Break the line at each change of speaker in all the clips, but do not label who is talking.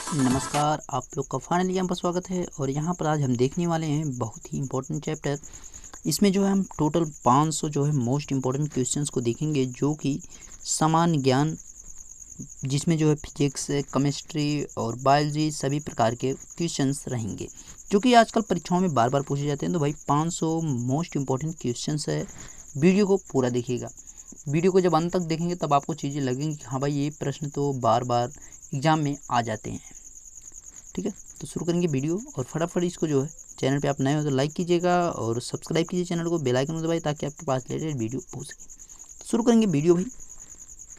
नमस्कार, आप लोग का फाइनल एग्जाम पर स्वागत है। और यहाँ पर आज हम देखने वाले हैं बहुत ही इंपॉर्टेंट चैप्टर। इसमें जो है हम टोटल 500 जो है मोस्ट इम्पॉर्टेंट क्वेश्चंस को देखेंगे, जो कि सामान्य ज्ञान, जिसमें जो है फिजिक्स, केमिस्ट्री और बायोलॉजी सभी प्रकार के क्वेश्चंस रहेंगे, जो कि आजकल परीक्षाओं में बार बार पूछे जाते हैं। तो भाई 500 मोस्ट इम्पॉर्टेंट क्वेश्चंस है। वीडियो को पूरा देखिएगा। वीडियो को जब अंत तक देखेंगे तब आपको चीज़ें लगेंगी कि हाँ भाई ये प्रश्न तो बार बार एग्ज़ाम में आ जाते हैं। ठीक है, तो शुरू करेंगे वीडियो। और फटाफट इसको जो है, चैनल पे आप नए हो तो लाइक कीजिएगा और सब्सक्राइब कीजिए चैनल को, बेल आइकन दबाइए ताकि आपके पास लेटेस्ट वीडियो पहुंच सके। तो शुरू करेंगे वीडियो भाई।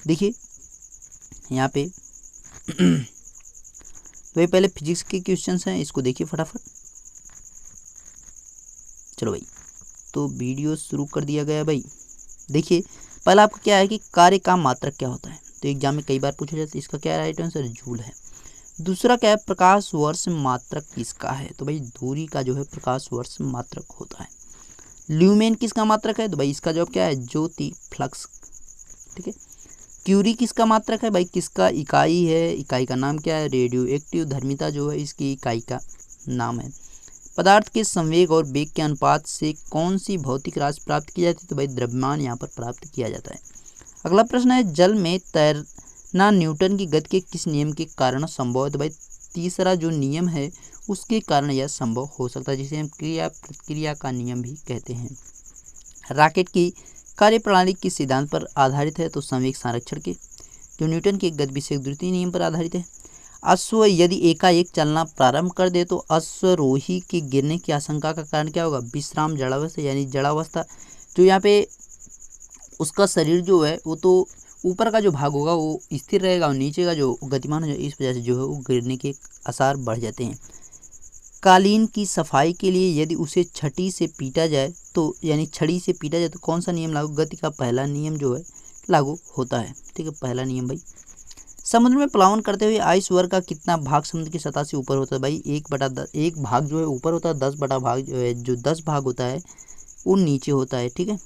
देखिए यहाँ पे तो ये पहले फिजिक्स के क्वेश्चंस हैं, इसको देखिए फटाफट। चलो भाई, तो वीडियो शुरू कर दिया गया भाई। देखिए पहला आपका क्या है कि कार्य का मात्रक क्या होता है, तो एग्जाम में कई बार पूछा जाता है। इसका क्या राइट आंसर जूल है। दूसरा क्या है, प्रकाश वर्ष मात्रक किसका है, तो भाई दूरी का जो है प्रकाश वर्ष मात्रक होता है। ल्यूमेन किसका मात्रक है, तो भाई इसका जवाब क्या है, ज्योति फ्लक्स। ठीक है। क्यूरी किसका मात्रक है, भाई किसका इकाई है, इकाई का नाम क्या है, रेडियो एक्टिव धर्मिता जो है इसकी इकाई का नाम है। पदार्थ के संवेग और वेग के अनुपात से कौन सी भौतिक राशि प्राप्त की जाती है, तो भाई द्रव्यमान यहाँ पर प्राप्त किया जाता है। अगला प्रश्न है, जल में तैरना न्यूटन की गति के किस नियम के कारण संभव है, तो भाई तीसरा जो नियम है उसके कारण यह संभव हो सकता है, जिसे हम क्रिया प्रतिक्रिया का नियम भी कहते हैं। रॉकेट की कार्यप्रणाली किस सिद्धांत पर आधारित है, तो संवेग संरक्षण के, जो न्यूटन के गतिविषयक द्वितीय नियम पर आधारित है। अश्व यदि एकाएक चलना प्रारंभ कर दे तो अश्वरोही के गिरने की आशंका का कारण क्या होगा, विश्राम जड़ावस्था, यानी जड़ावस्था। जो यहाँ पे उसका शरीर जो है वो तो ऊपर का जो भाग होगा वो स्थिर रहेगा और नीचे का जो गतिमान है इस वजह से जो है वो गिरने के आसार बढ़ जाते हैं। कालीन की सफाई के लिए यदि उसे छड़ी से पीटा जाए तो, यानी छड़ी से पीटा जाए तो कौन सा नियम लागू, गति का पहला नियम जो है लागू होता है। ठीक है, पहला नियम भाई। समुद्र में प्लावन करते हुए आइसबर्ग का कितना भाग समुद्र की सतह से ऊपर होता है, भाई 1/10, एक भाग जो है ऊपर होता है, 10 बटा भाग जो है, जो 10 भाग होता है वो नीचे होता है। ठीक है,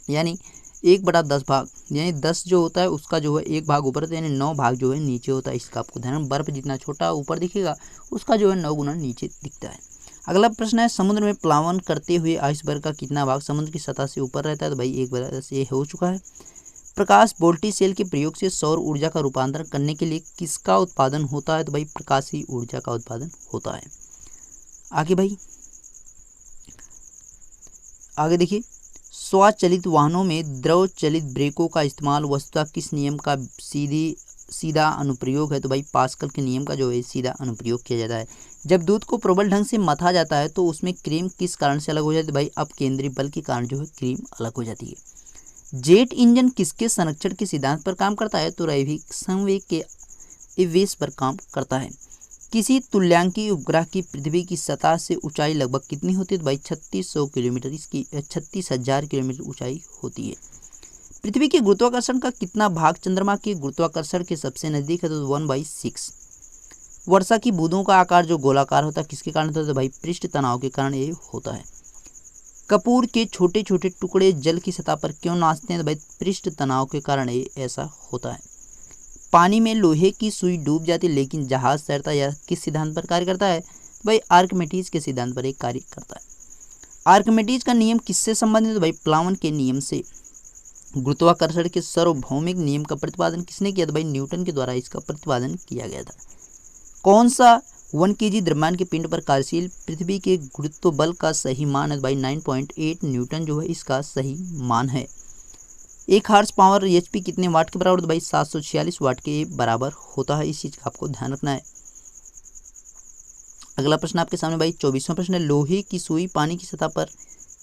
यानी 1/10 भाग, यानी 10 जो होता है उसका जो है एक भाग ऊपर होता है, यानी 9 भाग जो है नीचे होता है। इसका आपको ध्यान, बर्फ जितना छोटा ऊपर दिखेगा उसका जो है 9 गुना नीचे दिखता है। अगला प्रश्न है, समुद्र में प्लावन करते हुए आइसबर्ग का कितना भाग समुद्र की सतह से ऊपर रहता है, तो भाई 1/10 ये हो चुका है। प्रकाश वोल्टी सेल के प्रयोग से सौर ऊर्जा का रूपांतरण करने के लिए किसका उत्पादन होता है, तो भाई प्रकाशीय ऊर्जा का उत्पादन होता है। आगे भाई, आगे देखिए, स्वचालित वाहनों में द्रव चलित ब्रेकों का इस्तेमाल वस्तुतः किस नियम का सीधा अनुप्रयोग है, तो भाई पास्कल के नियम का जो है सीधा अनुप्रयोग किया जाता है। जब दूध को प्रबल ढंग से मथा जाता है तो उसमें क्रीम किस कारण से अलग हो जाती है, भाई अब केंद्रीय बल के कारण जो है क्रीम अलग हो जाती है। जेट इंजन किसके संरक्षण के सिद्धांत पर काम करता है, तो रैखिक संवेग के आवेश पर काम करता है। किसी तुल्यांकी उपग्रह की पृथ्वी की सतह से ऊंचाई लगभग कितनी होती है, तो भाई 3600 किलोमीटर, इसकी 36,000 किलोमीटर ऊंचाई होती है। पृथ्वी के गुरुत्वाकर्षण का कितना भाग चंद्रमा के गुरुत्वाकर्षण के सबसे नजदीक है, तो 1/6। वर्षा की बूंदों का आकार जो गोलाकार होता है किसके कारण होता है, तो भाई पृष्ठ तनाव के कारण ये होता है। कपूर के छोटे छोटे टुकड़े जल की सतह पर क्यों नाचते हैं, तो भाई पृष्ठ तनाव के कारण ये ऐसा होता है। पानी में लोहे की सुई डूब जाती है लेकिन जहाज तैरता है, यह किस सिद्धांत पर कार्य करता है, भाई आर्किमिडीज के सिद्धांत पर एक कार्य करता है। आर्किमिडीज का नियम किससे संबंधित है, तो भाई प्लावन के नियम से। गुरुत्वाकर्षण के सार्वभौमिक नियम का प्रतिपादन किसने किया, तो भाई न्यूटन के द्वारा इसका प्रतिपादन किया गया था। कौन सा 1 kg द्रव्यमान के पिंड पर कार्यशील पृथ्वी के गुरुत्व बल का सही मान है, भाई 9.8 न्यूटन जो है इसका सही मान है। एक हार्स पावर एचपी कितने वाट के बराबर, तो भाई 746 वाट के बराबर होता है। इस चीज का आपको ध्यान रखना है। अगला प्रश्न आपके सामने भाई 24वां प्रश्न है, लोहे की सुई पानी की सतह पर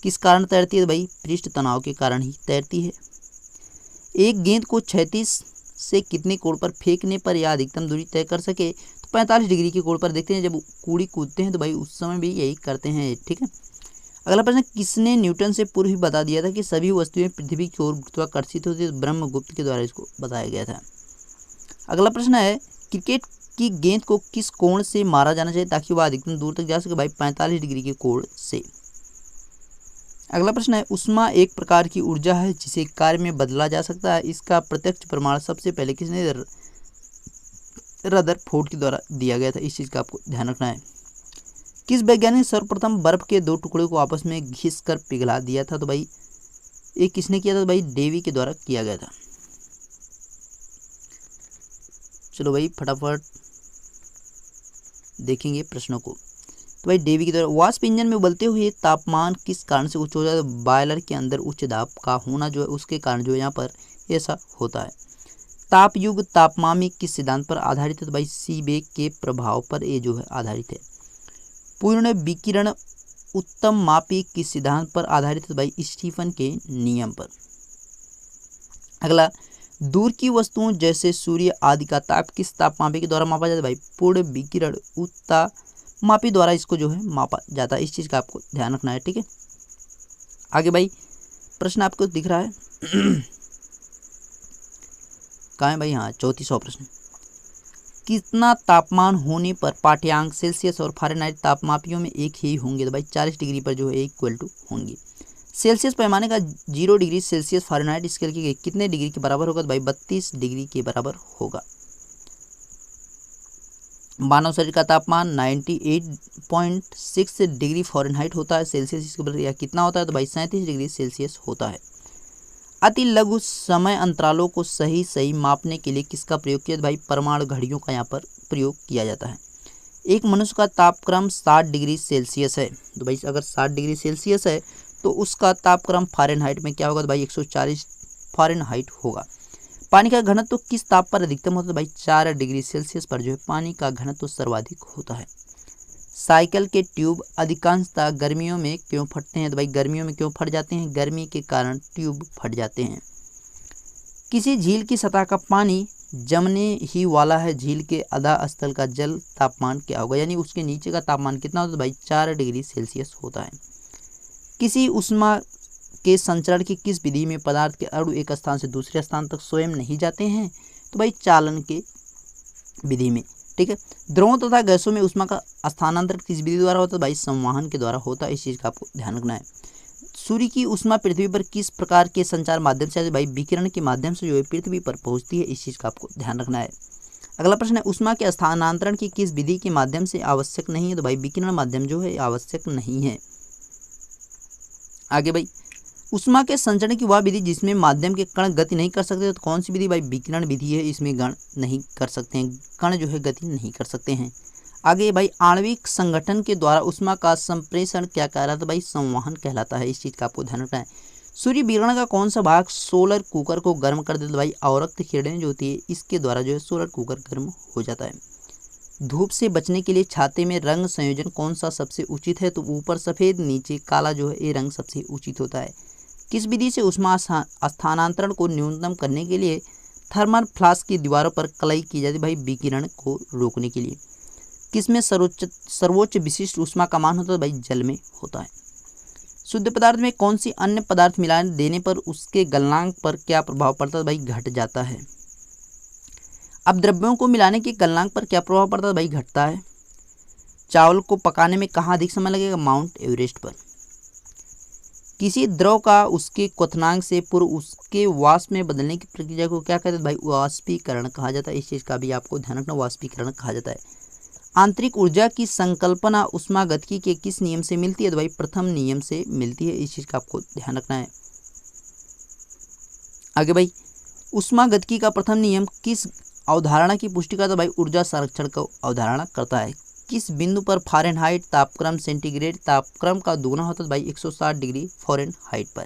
किस कारण तैरती है, तो भाई पृष्ठ तनाव के कारण ही तैरती है। एक गेंद को 36 से कितने कोण पर फेंकने पर यह अधिकतम दूरी तय कर सके, तो 45 डिग्री के कोण पर। देखते हैं जब कूड़ी कूदते हैं तो भाई उस समय भी यही करते हैं। ठीक है। अगला प्रश्न, किसने न्यूटन से पूर्व ही बता दिया था कि सभी वस्तुएं पृथ्वी की ओर गुरुत्वाकर्षित होती है, तो ब्रह्मगुप्त के द्वारा इसको बताया गया था। अगला प्रश्न है, क्रिकेट की गेंद को किस कोण से मारा जाना चाहिए ताकि वह अधिकतम दूर तक जा सके, भाई 45 डिग्री के कोण से। अगला प्रश्न है, ऊष्मा एक प्रकार की ऊर्जा है जिसे कार्य में बदला जा सकता है, इसका प्रत्यक्ष प्रमाण सबसे पहले किसने रदरफोर्ड के द्वारा दिया गया था। इस चीज़ का आपको ध्यान रखना है। किस वैज्ञानिक ने सर्वप्रथम बर्फ के 2 टुकड़े को आपस में घिस कर पिघला दिया था? तो भाई ये किसने किया था? तो भाई डेवी के द्वारा किया गया था। चलो भाई फटाफट देखेंगे प्रश्नों को। तो भाई डेवी के द्वारा। वाष्प इंजन में उबलते हुए तापमान किस कारण से उच्च हो जाता है? बॉयलर के अंदर उच्च दाब का होना जो है उसके कारण जो है यहाँ पर ऐसा होता है। तापयुग तापमापी किस सिद्धांत पर आधारित है? तो भाई सीबेक के प्रभाव पर ये जो है आधारित है। पूर्ण विकिरण उत्तम मापी किस सिद्धांत पर आधारित है? तो भाई स्टीफन के नियम पर। अगला, दूर की वस्तुओं जैसे सूर्य आदि का ताप किस तापमापी के द्वारा मापा जाता है? भाई पूर्ण विकिरण उत्तापमापी द्वारा इसको जो है मापा जाता है। इस चीज़ का आपको ध्यान रखना है, ठीक है। आगे भाई प्रश्न आपको दिख रहा है कहाँ है भाई? हाँ, 34वां प्रश्न। कितना तापमान होने पर पाठ्यांक सेल्सियस और फ़ारेनहाइट तापमापियों में एक ही होंगे? तो भाई 40 डिग्री पर जो है इक्वल टू होंगे। सेल्सियस पैमाने का 0 डिग्री सेल्सियस फ़ारेनहाइट स्केल के कितने डिग्री के बराबर होगा? तो भाई 32 डिग्री के बराबर होगा। मानव शरीर का तापमान 98.6 डिग्री फ़ारेनहाइट होता है सेल्सियस, इसके बराबर या कितना होता है? तो भाई 37 डिग्री सेल्सियस होता है। अति लघु समय अंतरालों को सही मापने के लिए किसका प्रयोग किया? भाई परमाणु घड़ियों का यहाँ पर प्रयोग किया जाता है। एक मनुष्य का तापक्रम 60 डिग्री सेल्सियस है। तो भाई अगर 60 डिग्री सेल्सियस है तो उसका तापक्रम फ़ारेनहाइट में क्या होगा? तो भाई 140 फ़ारेनहाइट होगा। पानी का घनत्व तो किस ताप पर अधिकतम होता है? भाई 4 डिग्री सेल्सियस पर जो है पानी का घनत्व तो सर्वाधिक होता है। साइकिल के ट्यूब अधिकांशतः गर्मियों में क्यों फटते हैं? तो भाई गर्मियों में क्यों फट जाते हैं? गर्मी के कारण ट्यूब फट जाते हैं। किसी झील की सतह का पानी जमने ही वाला है, झील के आधा स्थल का जल तापमान क्या होगा? यानी उसके नीचे का तापमान कितना होता है? भाई 4 डिग्री सेल्सियस होता है। किसी ऊष्मा के संचरण की किस विधि में पदार्थ के अणु एक स्थान से दूसरे स्थान तक स्वयं नहीं जाते हैं? तो भाई चालन के विधि में, ठीक है। द्रवों तथा गैसों में ऊष्मा का स्थानांतरण किस विधि द्वारा होता है? भाई संवहन के द्वारा होता है। इस चीज़ का आपको ध्यान रखना है। सूर्य की ऊष्मा पृथ्वी पर किस प्रकार के संचार माध्यम से? भाई विकिरण के माध्यम से जो है पृथ्वी पर पहुंचती है। इस चीज़ का आपको ध्यान रखना है। अगला प्रश्न है, ऊष्मा के स्थानांतरण की किस विधि के माध्यम से आवश्यक नहीं है? तो भाई विकिरण माध्यम जो है आवश्यक नहीं है। आगे भाई, ऊष्मा के संचरण की वह विधि जिसमें माध्यम के कण गति नहीं कर सकते, तो कौन सी विधि? भाई विकिरण विधि है। इसमें गण नहीं कर सकते हैं, कण जो है गति नहीं कर सकते हैं। आगे भाई, आणविक संगठन के द्वारा ऊष्मा का संप्रेषण क्या कहलाता है? तो भाई संवहन कहलाता है। इस चीज़ का आपको ध्यान रखना है। सूर्य विकिरण का कौन सा भाग सोलर कुकर को गर्म कर देता है? भाई अवरक्त किरणें जो होती है इसके द्वारा जो है सोलर कुकर गर्म हो जाता है। धूप से बचने के लिए छाते में रंग संयोजन कौन सा सबसे उचित है? तो ऊपर सफ़ेद नीचे काला जो है ये रंग सबसे उचित होता है। किस विधि से ऊष्मा स्थानांतरण को न्यूनतम करने के लिए थर्मल फ्लास्क की दीवारों पर कलई की जाती है? भाई विकिरण को रोकने के लिए। किसमें सर्वोच्च विशिष्ट ऊष्मा का मान होता है? भाई जल में होता है। शुद्ध पदार्थ में कौन सी अन्य पदार्थ मिला देने पर उसके गलनांक पर क्या प्रभाव पड़ता है? भाई घट जाता है। अब द्रव्यों को मिलाने के गलनांक पर क्या प्रभाव पड़ता है? भाई घटता है। चावल को पकाने में कहाँ अधिक समय लगेगा? माउंट एवरेस्ट पर। किसी द्रव का उसके क्वथनांक से पूर्व उसके वाष्प में बदलने की प्रक्रिया को क्या कहते हैं? भाई वाष्पीकरण कहा जाता है। इस चीज़ का भी आपको ध्यान रखना, वाष्पीकरण कहा जाता है। आंतरिक ऊर्जा की संकल्पना ऊष्मागतिकी के किस नियम से मिलती है? तो भाई प्रथम नियम से मिलती है। इस चीज़ का आपको ध्यान रखना है। आगे भाई, ऊष्मागतिकी का प्रथम नियम किस अवधारणा की पुष्टि करता है? भाई ऊर्जा संरक्षण को अवधारणा करता है। किस बिंदु पर फ़ारेनहाइट तापक्रम सेंटीग्रेड तापक्रम का दोगुना होता है? भाई 160 डिग्री फ़ारेनहाइट पर।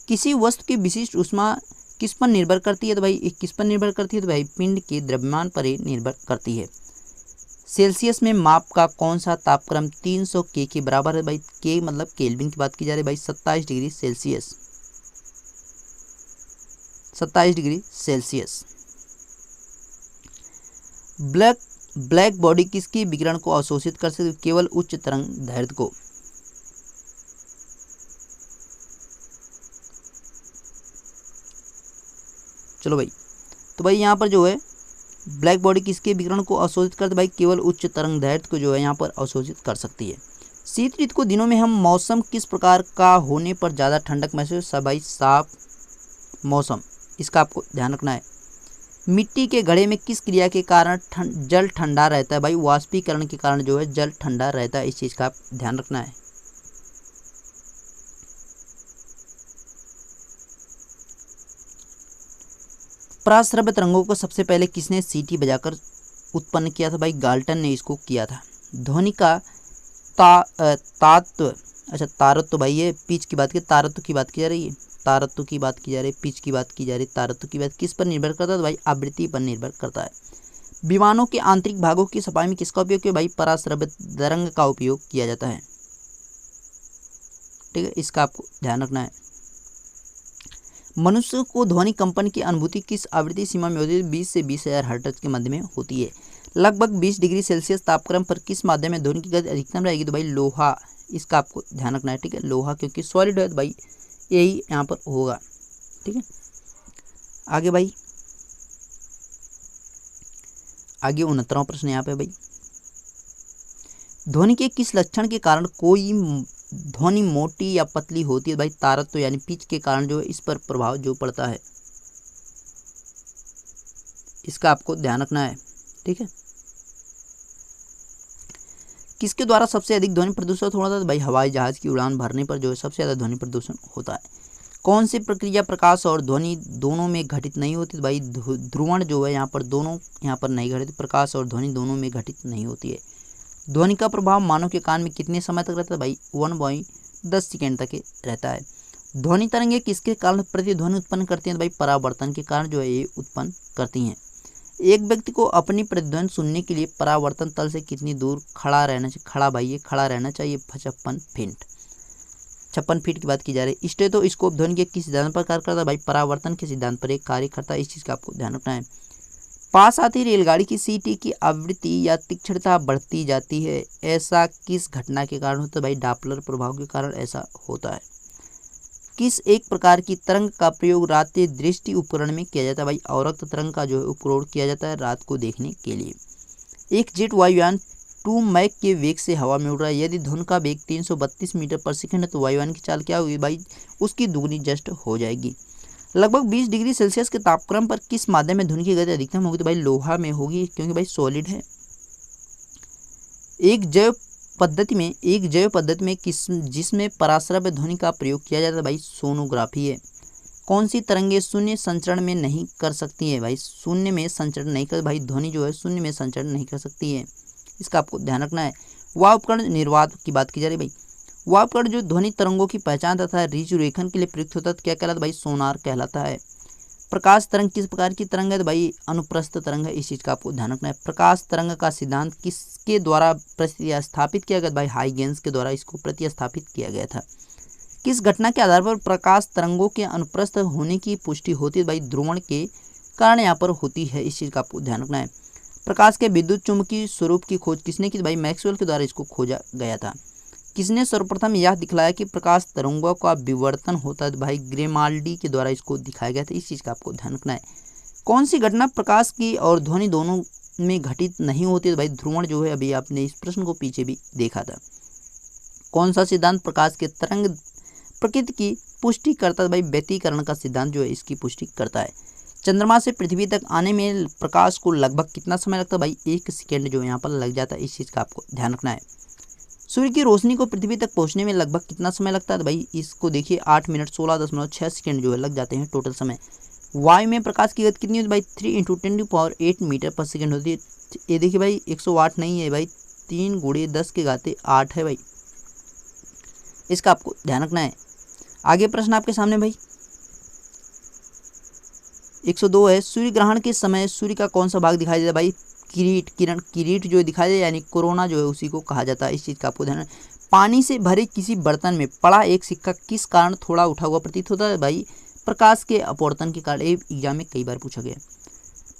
किसी वस्तु की विशिष्ट ऊष्मा किस पर निर्भर करती है? तो भाई किस पर निर्भर करती है? तो भाई पिंड के द्रव्यमान पर ही निर्भर करती है। सेल्सियस में माप का कौन सा तापक्रम 300 के बराबर है? भाई के मतलब केल्विन की बात की जा रही है। भाई 27 degree Celsius, 27 degree Celsius. Black body किसकी विकिरण को अवशोषित कर सकती है? केवल उच्च तरंग दैर्ध्य को। चलो भाई, तो भाई यहाँ पर जो है ब्लैक बॉडी किसके विकिरण को अवशोषित करती है? भाई केवल उच्च तरंग दैर्ध्य को जो है यहाँ पर अवशोषित कर सकती है। शीत ऋतु को दिनों में हम मौसम किस प्रकार का होने पर ज़्यादा ठंडक महसूस? भाई साफ मौसम, इसका आपको ध्यान रखना है। मिट्टी के घड़े में किस क्रिया के कारण जल ठंडा रहता है? भाई वाष्पीकरण के कारण जो है जल ठंडा रहता है, इस चीज का आप ध्यान रखना है। पराश्रव्य तरंगों को सबसे पहले किसने सीटी बजाकर उत्पन्न किया था? भाई गाल्टन ने इसको किया था। ध्वनि का तात्व, अच्छा तारत्व, भाई ये पिच की बात की, तारत्व की बात की जा रही है, तारत्व की बात की जा रही है, पिच की बात की जा रही है, तारत्व की बात किस पर निर्भर करता है? तो भाई आवृत्ति पर निर्भर करता है। विमानों के आंतरिक भागों की सफाई में किसका उपयोग किया? भाई पराश्रव्य तरंग का उपयोग किया जाता है। ठीक है, इसका आपको ध्यान रखना है। मनुष्य को ध्वनि कंपन की अनुभूति किस आवृत्ति सीमा में होती है? 20 से 20,000 हर्ट्ज के मध्य में होती है। लगभग 20 डिग्री सेल्सियस तापक्रम पर किस माध्यम में ध्वनि की गति अधिकतम रहेगी? तो भाई लोहा, इसका आपको ध्यान रखना है। ठीक है, लोहा क्योंकि सॉलिड है तो भाई यही यहाँ पर होगा। ठीक है, आगे भाई आगे 69वां प्रश्न यहाँ पे भाई, ध्वनि के किस लक्षण के कारण कोई ध्वनि मोटी या पतली होती है? भाई तारत्व यानी पिच के कारण जो है इस पर प्रभाव जो पड़ता है, इसका आपको ध्यान रखना है। ठीक है, किसके द्वारा सबसे अधिक ध्वनि प्रदूषण होता है? भाई हवाई जहाज की उड़ान भरने पर जो है सबसे ज्यादा ध्वनि प्रदूषण होता है। कौन सी प्रक्रिया प्रकाश और ध्वनि दोनों में घटित नहीं होती? तो भाई ध्रुवण जो है यहाँ पर दोनों यहाँ पर नहीं घटित, प्रकाश और ध्वनि दोनों में घटित नहीं होती है। ध्वनि का प्रभाव मानव के कान में कितने समय तक रहता है? भाई 1/10 सेकेंड तक रहता है। ध्वनि तरंगे किसके कारण प्रतिध्वनि उत्पन्न करती हैं? तो भाई परावर्तन के कारण जो है ये उत्पन्न करती हैं। एक व्यक्ति को अपनी प्रतिध्वनि सुनने के लिए परावर्तन तल से कितनी दूर खड़ा रहना चाहिए? खड़ा रहना चाहिए 56 फीट की बात की जा रही है। स्टेथोस्कोप ध्वनि के किस सिद्धांत पर कार्य करता है? भाई परावर्तन के सिद्धांत पर एक कार्य करता है, इस चीज का आपको ध्यान रखना है। पास आती रेलगाड़ी की सीटी की आवृत्ति या तीक्ष्णता बढ़ती जाती है, ऐसा किस घटना के कारण होता है? भाई डॉपलर प्रभाव के कारण ऐसा होता है। किस एक प्रकार की तरंग का प्रयोग रात्रि दृष्टि उपकरण में किया जाता है? भाई अवरक्त तरंग का जो है उपयोग किया जाता है रात को देखने के लिए। एक जेट वायुयान 2 मैक के वेग से हवा में उड़ रहा है, यदि ध्वनि का वेग 332 मीटर पर सेकंड है तो वायुयान की चाल क्या होगी? भाई उसकी दुगनी जस्ट हो जाएगी। लगभग 20 डिग्री सेल्सियस के तापक्रम पर किस माध्यम में ध्वनि की गति अधिकतम होगी? तो भाई लोहा में होगी, क्योंकि भाई सॉलिड है। एक जैव पद्धति में जिसमें पराश्रव्य ध्वनि का प्रयोग किया जाता है? भाई सोनोग्राफी है। कौन सी तरंगे शून्य संचरण में नहीं कर सकती है? भाई शून्य में संचरण नहीं कर, भाई ध्वनि जो है शून्य में संचरण नहीं कर सकती है, इसका आपको ध्यान रखना है। वह उपकरण निर्वात की बात की जा रही है। भाई वह उपकरण जो ध्वनि तरंगों की पहचान तथा ऋजुरेखन के लिए प्रयुक्त होता है क्या कहलाता है? भाई सोनार कहलाता है। प्रकाश तरंग किस प्रकार की तरंग है? तो भाई अनुप्रस्थ तरंग है, इस चीज का आपको ध्यान रखना है। प्रकाश तरंग का सिद्धांत किसके द्वारा प्रतिस्थापित किया गया? भाई हाइगेंस के द्वारा इसको प्रतिस्थापित किया गया था। किस घटना के आधार पर प्रकाश तरंगों के अनुप्रस्थ होने की पुष्टि होती है? भाई ध्रुवण के कारण यहाँ पर होती है, इस चीज का आपको ध्यान रखना है। प्रकाश के विद्युत चुंबकीय स्वरूप की खोज किसने की? भाई मैक्सवेल के द्वारा इसको खोजा गया था। किसने सर्वप्रथम यह दिखलाया कि प्रकाश तरंगों का विवर्तन होता है? भाई ग्रेमाल्डी के द्वारा इसको दिखाया गया था, इस चीज का आपको ध्यान रखना है। कौन सी घटना प्रकाश की और ध्वनि दोनों में घटित नहीं होती है? भाई ध्रुवण जो है, अभी आपने इस प्रश्न को पीछे भी देखा था। कौन सा सिद्धांत प्रकाश के तरंग प्रकृति की पुष्टि करता है? भाई व्यतिकरण का सिद्धांत जो है इसकी पुष्टि करता है। चंद्रमा से पृथ्वी तक आने में प्रकाश को लगभग कितना समय लगता है? भाई 1 सेकेंड जो यहाँ पर लग जाता है, इस चीज का आपको ध्यान रखना है। सूर्य की रोशनी को पृथ्वी तक पहुंचने में लगभग कितना समय लगता है? तो भाई इसको देखिए 8 मिनट 16.6 सेकेंड जो है लग जाते हैं टोटल समय। वायु में प्रकाश की गति कितनी होती है? भाई 3 × 10⁸ मीटर पर सेकेंड होती है। ये देखिए भाई 108 नहीं है भाई, 3 × 10⁸ है भाई, इसका आपको ध्यान रखना है। आगे प्रश्न आपके सामने भाई 102 है, सूर्य ग्रहण के समय सूर्य का कौन सा भाग दिखाई देता है? भाई किरीट जो दिखाई दे, यानी कोरोना जो है उसी को कहा जाता है, इस चीज का आपको ध्यान। पानी से भरे किसी बर्तन में पड़ा एक सिक्का किस कारण थोड़ा उठा हुआ प्रतीत होता है? भाई प्रकाश के अपवर्तन के कारण, एग्जाम में कई बार पूछा गया।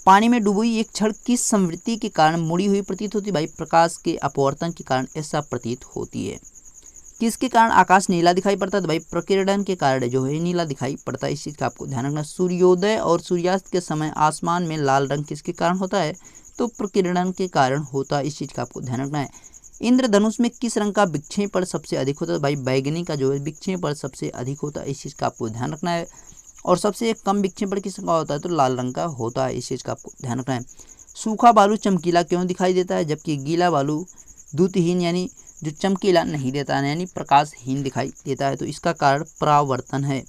पानी में डूबी हुई एक छड़ किस संवृत्ति के कारण मुड़ी हुई प्रतीत होती है? भाई प्रकाश के अपवर्तन के कारण ऐसा प्रतीत होती है। किसके कारण आकाश नीला दिखाई पड़ता है? तो भाई प्रकीर्णन के कारण जो है नीला दिखाई पड़ता है, इस चीज का आपको ध्यान रखना। सूर्योदय और सूर्यास्त के समय आसमान में लाल रंग किसके कारण होता है? तो प्रकीर्णन के कारण होता है, इस चीज का आपको ध्यान रखना है। इंद्रधनुष में किस रंग का विक्षेपण सबसे अधिक होता है? भाई बैगनी का जो है विक्षेपण सबसे अधिक होता है, इस चीज का आपको ध्यान रखना है। और सबसे कम विक्षेपण किसका होता है, तो लाल रंग का होता है। इस चीज़ का आपको ध्यान रखना है। सूखा बालू चमकीला क्यों दिखाई देता है, जबकि गीला बालू द्युतिहीन यानी जो चमकीला नहीं देता है, यानी प्रकाशहीन दिखाई देता है। तो इसका कारण परावर्तन है।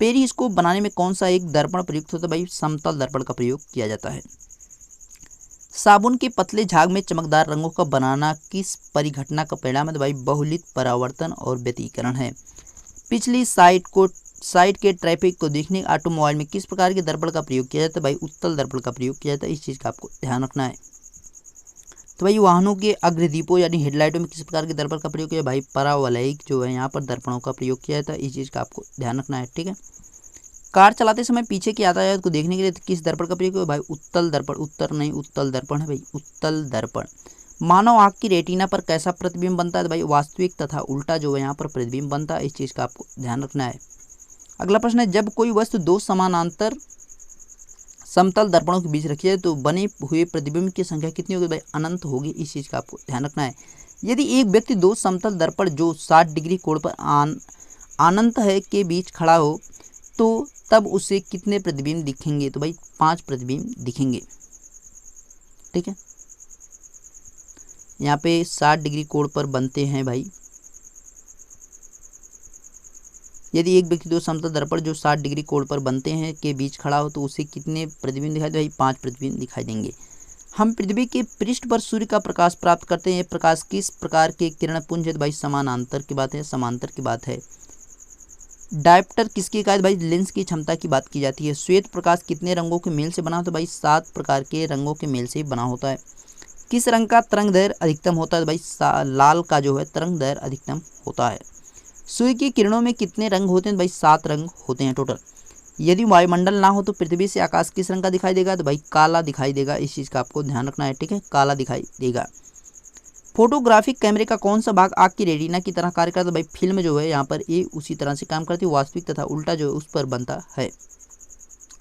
पेरिस्कोप बनाने में कौन सा एक दर्पण प्रयुक्त होता है, भाई समतल दर्पण का प्रयोग किया जाता है। साबुन के पतले झाग में चमकदार रंगों का बनाना किस परिघटना का परिणाम है, तो भाई बहुलित परावर्तन और व्यतिकरण है। पिछली साइड के ट्रैफिक को देखने ऑटोमोबाइल में किस प्रकार के दर्पण का प्रयोग किया जाता है, भाई उत्तल दर्पण का प्रयोग किया जाता है। इस चीज़ का आपको ध्यान रखना है। तो भाई वाहनों के अग्रदीपों यानी हेडलाइटों में किस प्रकार के दर्पण का प्रयोग किया, भाई परावलयिक जो है यहाँ पर दर्पणों का प्रयोग किया जाता है। इस चीज़ का आपको ध्यान रखना है, ठीक है। कार चलाते समय पीछे की यातायात को देखने के लिए किस दर्पण का प्रयोग किया, भाई उत्तल दर्पण, उत्तर नहीं उत्तल दर्पण है भाई, उत्तल दर्पण। मानव आँख की रेटिना पर कैसा प्रतिबिंब बनता है, भाई वास्तविक तथा उल्टा जो है यहाँ पर प्रतिबिंब बनता है। इस चीज़ का आपको ध्यान रखना है। अगला प्रश्न है, जब कोई वस्तु दो समानांतर समतल दर्पणों के बीच रखी जाए तो बने हुए प्रतिबिंब की संख्या कितनी होगी, भाई अनंत होगी। इस चीज़ का आपको ध्यान रखना है। यदि एक व्यक्ति दो समतल दर्पण जो 60 डिग्री कोण पर अनंत है के बीच खड़ा हो तो तब उसे कितने प्रतिबिंब दिखेंगे, तो भाई 5 प्रतिबिंब दिखेंगे, ठीक है। यहाँ पे 60 डिग्री कोण पर बनते हैं भाई। यदि एक व्यक्ति दो समतल दर्पण जो 60 डिग्री कोण पर बनते हैं के बीच खड़ा हो तो उसे कितने प्रतिबिंब दिखाई देंगे, भाई 5 प्रतिबिंब दिखाई देंगे। हम पृथ्वी के पृष्ठ पर सूर्य का प्रकाश प्राप्त करते हैं। प्रकाश किस प्रकार के किरण पुंज है, तो भाई समानांतर की बात है, समांतर की बात है। डायप्टर किसकी इकाई, भाई लेंस की क्षमता की बात की जाती है। श्वेत प्रकाश कितने रंगों के मेल से बना होता है, भाई 7 प्रकार के रंगों के मेल से बना होता है। किस रंग का तरंग दैर्घ्य अधिकतम होता है, भाई लाल का जो है तरंग दैर्घ्य अधिकतम होता है। सूर्य की किरणों में कितने रंग होते हैं, भाई 7 रंग होते हैं टोटल। यदि वायुमंडल ना हो तो पृथ्वी से आकाश किस रंग का दिखाई देगा, तो भाई काला दिखाई देगा। इस चीज़ का आपको ध्यान रखना है, ठीक है, काला दिखाई देगा। फोटोग्राफिक कैमरे का कौन सा भाग आँख की रेटिना की तरह कार्य करता है, भाई फिल्म जो है यहाँ पर ये उसी तरह से काम करती है, वास्तविक तथा उल्टा जो है उस पर बनता है।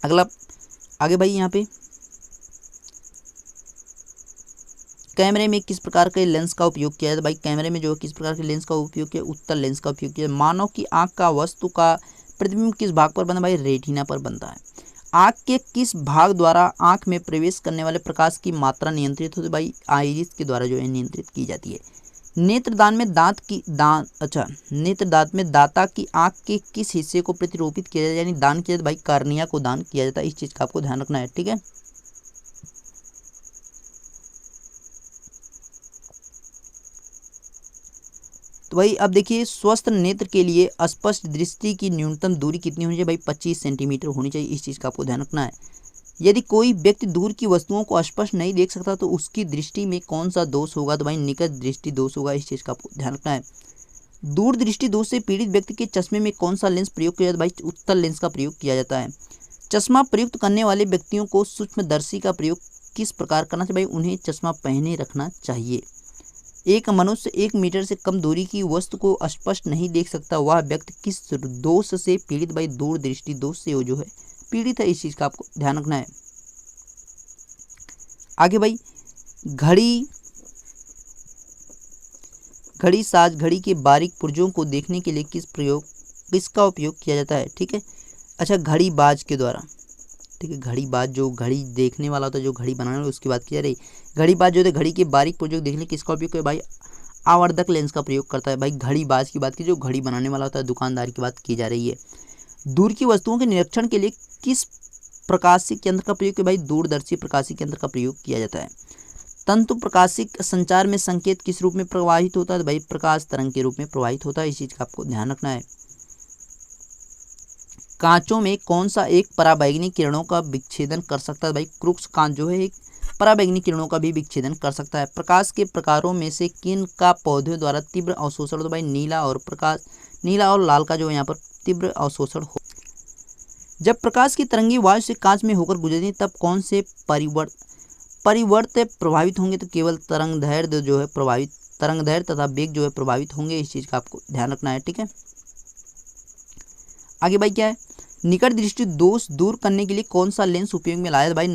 अगला आगे भाई यहाँ पे कैमरे में किस प्रकार के लेंस का उपयोग किया जाता है, भाई कैमरे में जो किस प्रकार के लेंस का उपयोग किया, उत्तल लेंस का उपयोग किया। मानव की आँख का वस्तु का प्रतिबिंब किस भाग पर बनता है, भाई रेटिना पर बनता है। आँख के किस भाग द्वारा आँख में प्रवेश करने वाले प्रकाश की मात्रा नियंत्रित होती है, भाई आइरिस के द्वारा जो है नियंत्रित की जाती है। नेत्रदान में नेत्रदान में दाता की आँख के किस हिस्से को प्रतिरूपित किया जाता है, यानी दान किया जाता है, भाई कार्निया को दान किया जाता है। इस चीज़ का आपको ध्यान रखना है, ठीक है। तो भाई अब देखिए, स्वस्थ नेत्र के लिए स्पष्ट दृष्टि की न्यूनतम दूरी कितनी होनी चाहिए, भाई 25 सेंटीमीटर होनी चाहिए। इस चीज़ का आपको ध्यान रखना है। यदि कोई व्यक्ति दूर की वस्तुओं को स्पष्ट नहीं देख सकता तो उसकी दृष्टि में कौन सा दोष होगा, तो भाई निकट दृष्टि दोष होगा। इस चीज़ का आपको ध्यान रखना है। दूर दृष्टि दोष से पीड़ित व्यक्ति के चश्मे में कौन सा लेंस प्रयोग किया जाता है, भाई उत्तल लेंस का प्रयोग किया जाता है। चश्मा प्रयुक्त करने वाले व्यक्तियों को सूक्ष्मदर्शी का प्रयोग किस प्रकार करना चाहिए, भाई उन्हें चश्मा पहने रखना चाहिए। एक मनुष्य 1 मीटर से कम दूरी की वस्तु को स्पष्ट नहीं देख सकता, वह व्यक्ति किस दोष से पीड़ित, भाई दूर दृष्टि दोष से वो जो है पीड़ित है। इस चीज़ का आपको ध्यान रखना है। आगे भाई घड़ी साज घड़ी के बारीक पुर्जों को देखने के लिए किसका उपयोग किया जाता है, ठीक है। अच्छा, घड़ी बाज के द्वारा, ठीक है। घड़ी बाज जो घड़ी देखने वाला होता है, जो घड़ी बनाने वाला, उसकी बात की जा रही। घड़ी बाज जो है घड़ी के बारीक पुर्जों को देखने किसका उपयोग किया, भाई आवर्धक लेंस का प्रयोग करता है। भाई घड़ी बाज की बात की, जो घड़ी बनाने वाला होता है, दुकानदार की बात की जा रही है। दूर की वस्तुओं के निरीक्षण के लिए किस प्रकाशिक यंत्र का प्रयोग किया, भाई दूरदर्शी प्रकाशिक यंत्र का प्रयोग किया जाता है। तंतु प्रकाशिक संचार में संकेत किस रूप में प्रवाहित होता है, भाई प्रकाश तरंग के रूप में प्रवाहित होता है। इस चीज़ का आपको ध्यान रखना है। कांचों में कौन सा एक पराबैंगनी किरणों का विच्छेदन कर सकता है, भाई क्रूक्स कांच जो है एक पराबैंगनी किरणों का भी विच्छेदन कर सकता है। प्रकाश के प्रकारों में से किन का पौधों द्वारा तीव्र अवशोषण होता है, भाई नीला और लाल का जो है यहाँ पर तीव्र अवशोषण हो। जब प्रकाश की तरंगी वायु से कांच में होकर गुजरती है तब कौन से परिवर्त प्रभावित होंगे, तो केवल तरंग दैर्घ्य तथा वेग जो है प्रभावित होंगे। इस चीज़ का आपको ध्यान रखना है, ठीक है। आगे भाई क्या है, निकट दृष्टि दोष दूर करने के लिए कौन सा लेंस उपयोग में लाया, भाई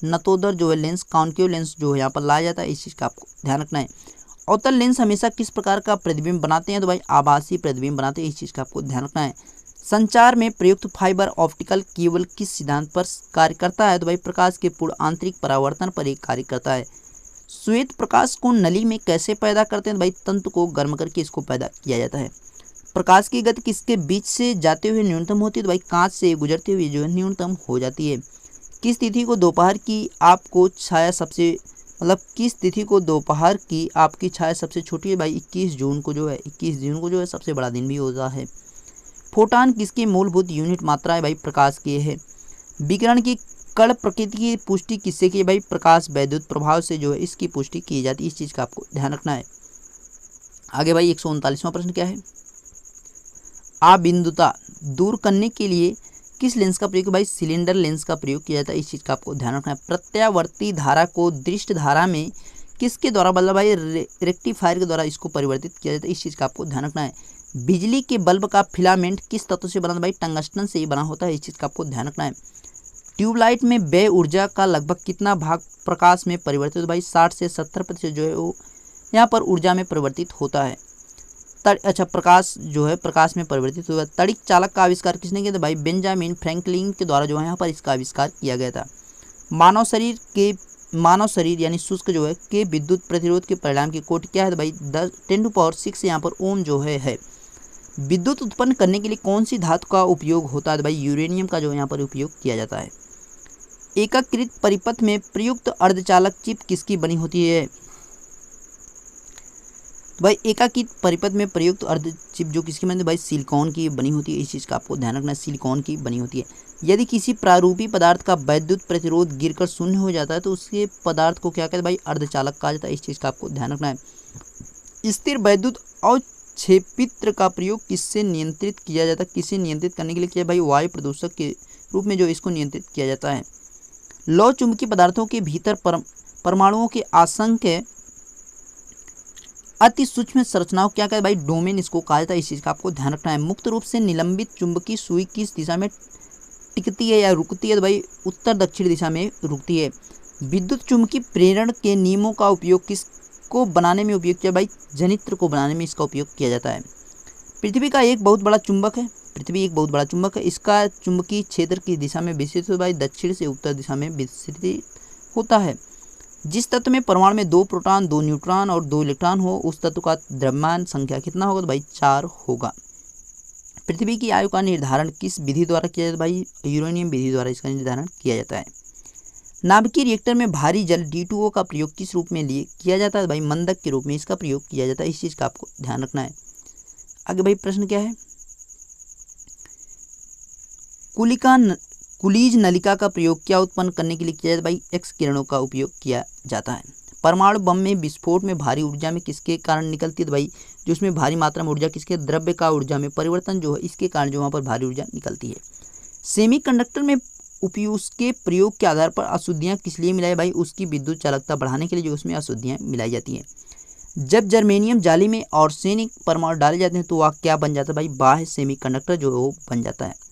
नतोदर जो है लेंस, कॉन्केव लेंस जो है यहाँ पर लाया जाता है। इस चीज़ का आपको ध्यान रखना है। अवतल लेंस हमेशा किस प्रकार का प्रतिबिंब बनाते हैं, तो भाई आभासी प्रतिबिंब बनाते हैं। इस चीज़ का आपको ध्यान रखना है। संचार में प्रयुक्त फाइबर ऑप्टिकल केबल किस सिद्धांत पर कार्य करता है? तो भाई प्रकाश के पूर्ण आंतरिक परावर्तन पर एक कार्य करता है। श्वेत प्रकाश को नली में कैसे पैदा करते हैं? भाई तंतु को गर्म करके इसको पैदा किया जाता है। प्रकाश की गति किसके बीच से जाते हुए न्यूनतम होती है? तो भाई कांच से गुजरते हुए जो है न्यूनतम हो जाती है। किस तिथि को दोपहर की आपको छाया सबसे किस तिथि को दोपहर की आपकी छाया सबसे छोटी है? भाई 21 जून को जो है सबसे बड़ा दिन भी होता है। फोटॉन किसकी मूलभूत यूनिट मात्रा है? भाई प्रकाश की है। विकिरण की कण प्रकृति की पुष्टि किससे की? भाई प्रकाश वैद्युत प्रभाव से जो है इसकी पुष्टि की जाती है। इस चीज़ का आपको ध्यान रखना है। आगे भाई 139वां प्रश्न क्या है? अबिंदुता दूर करने के लिए किस लेंस का प्रयोग? भाई सिलेंडर लेंस का प्रयोग किया जाता है। इस चीज़ का आपको ध्यान रखना है। प्रत्यावर्ती धारा को दृष्ट धारा में किसके द्वारा भाई रेक्टिफायर के द्वारा इसको परिवर्तित किया जाता है। इस चीज़ का आपको ध्यान रखना है। बिजली के बल्ब का फिलामेंट किस तत्व से बना? भाई टंगस्टन से ही बना होता है। इस चीज़ का आपको ध्यान रखना है। ट्यूबलाइट में व्यय ऊर्जा का लगभग कितना भाग प्रकाश में परिवर्तित? भाई 60 से 70% जो है वो यहाँ पर ऊर्जा में परिवर्तित होता है। प्रकाश जो है प्रकाश में परिवर्तित हुआ। तड़िक चालक का आविष्कार किसने किया था? भाई बेंजामिन फ्रैंकलिन के द्वारा जो है यहाँ पर इसका आविष्कार किया गया था। मानव शरीर यानी शुष्क जो है के विद्युत प्रतिरोध के परिणाम की कोटि क्या है? तो भाई 10⁻6 यहाँ पर ओम जो है। विद्युत उत्पन्न करने के लिए कौन सी धातु का उपयोग होता है? भाई यूरेनियम का जो यहाँ पर उपयोग किया जाता है। एकीकृत परिपथ में प्रयुक्त अर्धचालक चिप किसकी बनी होती है? भाई एकीकृत परिपथ में प्रयुक्त अर्ध चिप जो किसकी बनी? भाई सिलिकॉन की बनी होती है। इस चीज़ का आपको ध्यान रखना है, सिलिकॉन की बनी होती है। यदि किसी प्रारूपी पदार्थ का वैद्युत प्रतिरोध गिरकर शून्य हो जाता है तो उसके पदार्थ को क्या कहते हैं? भाई अर्धचालक कहा जाता है। इस चीज़ का आपको ध्यान रखना है। स्थिर वैद्युत अवक्षेपित्र का प्रयोग किससे नियंत्रित किया जाता है? किसे नियंत्रित करने के लिए किया? भाई वायु प्रदूषक के रूप में जो इसको नियंत्रित किया जाता है। लौह चुंबकीय पदार्थों के भीतर परमाणुओं के असंख्य अति सूक्ष्म संरचनाओं क्या कहते हैं? भाई डोमेन इसको कहा जाता है। इस चीज़ का आपको ध्यान रखना है। मुक्त रूप से निलंबित चुंबकीय सुई किस दिशा में टिकती है या रुकती है? तो भाई उत्तर दक्षिण दिशा में रुकती है। विद्युत चुंबकीय प्रेरण के नियमों का उपयोग किसको बनाने में उपयोग किया? भाई जनित्र को बनाने में इसका उपयोग किया जाता है। पृथ्वी एक बहुत बड़ा चुंबक है। इसका चुंबकीय क्षेत्र की दिशा में विस्तृत हो भाई दक्षिण से उत्तर दिशा में विस्तृत होता है। जिस तत्व में परमाणु में 2 प्रोटॉन 2 न्यूट्रॉन और 2 इलेक्ट्रॉन हो उस तत्व का द्रव्यमान संख्या कितना होगा? तो भाई 4 होगा। पृथ्वी की आयु का निर्धारण किस विधि द्वारा किया जाता है? भाई यूरेनियम विधि द्वारा इसका निर्धारण किया जाता है। नाभिकीय रिएक्टर में भारी जल D2O का प्रयोग किस रूप में किया जाता है? भाई मंदक के रूप में इसका प्रयोग किया जाता है। इस चीज़ का आपको ध्यान रखना है। आगे भाई प्रश्न क्या है? कुलीज नलिका का प्रयोग क्या उत्पन्न करने के लिए किया जाता है? भाई एक्स किरणों का उपयोग किया जाता है। परमाणु बम में विस्फोट में भारी ऊर्जा में किसके कारण निकलती है? भाई जो उसमें भारी मात्रा में ऊर्जा किसके? द्रव्य का ऊर्जा में परिवर्तन जो है इसके कारण जो वहाँ पर भारी ऊर्जा निकलती है। सेमीकंडक्टर में उसके प्रयोग के आधार पर अशुद्धियाँ किस लिए मिलाई? भाई उसकी विद्युत चालकता बढ़ाने के लिए जो उसमें अशुद्धियाँ मिलाई जाती हैं। जब जर्मेनियम जाली में आर्सेनिक परमाणु डाले जाते हैं तो वह क्या बन जाता है? भाई बाह्य सेमीकंडक्टर जो है वो बन जाता है।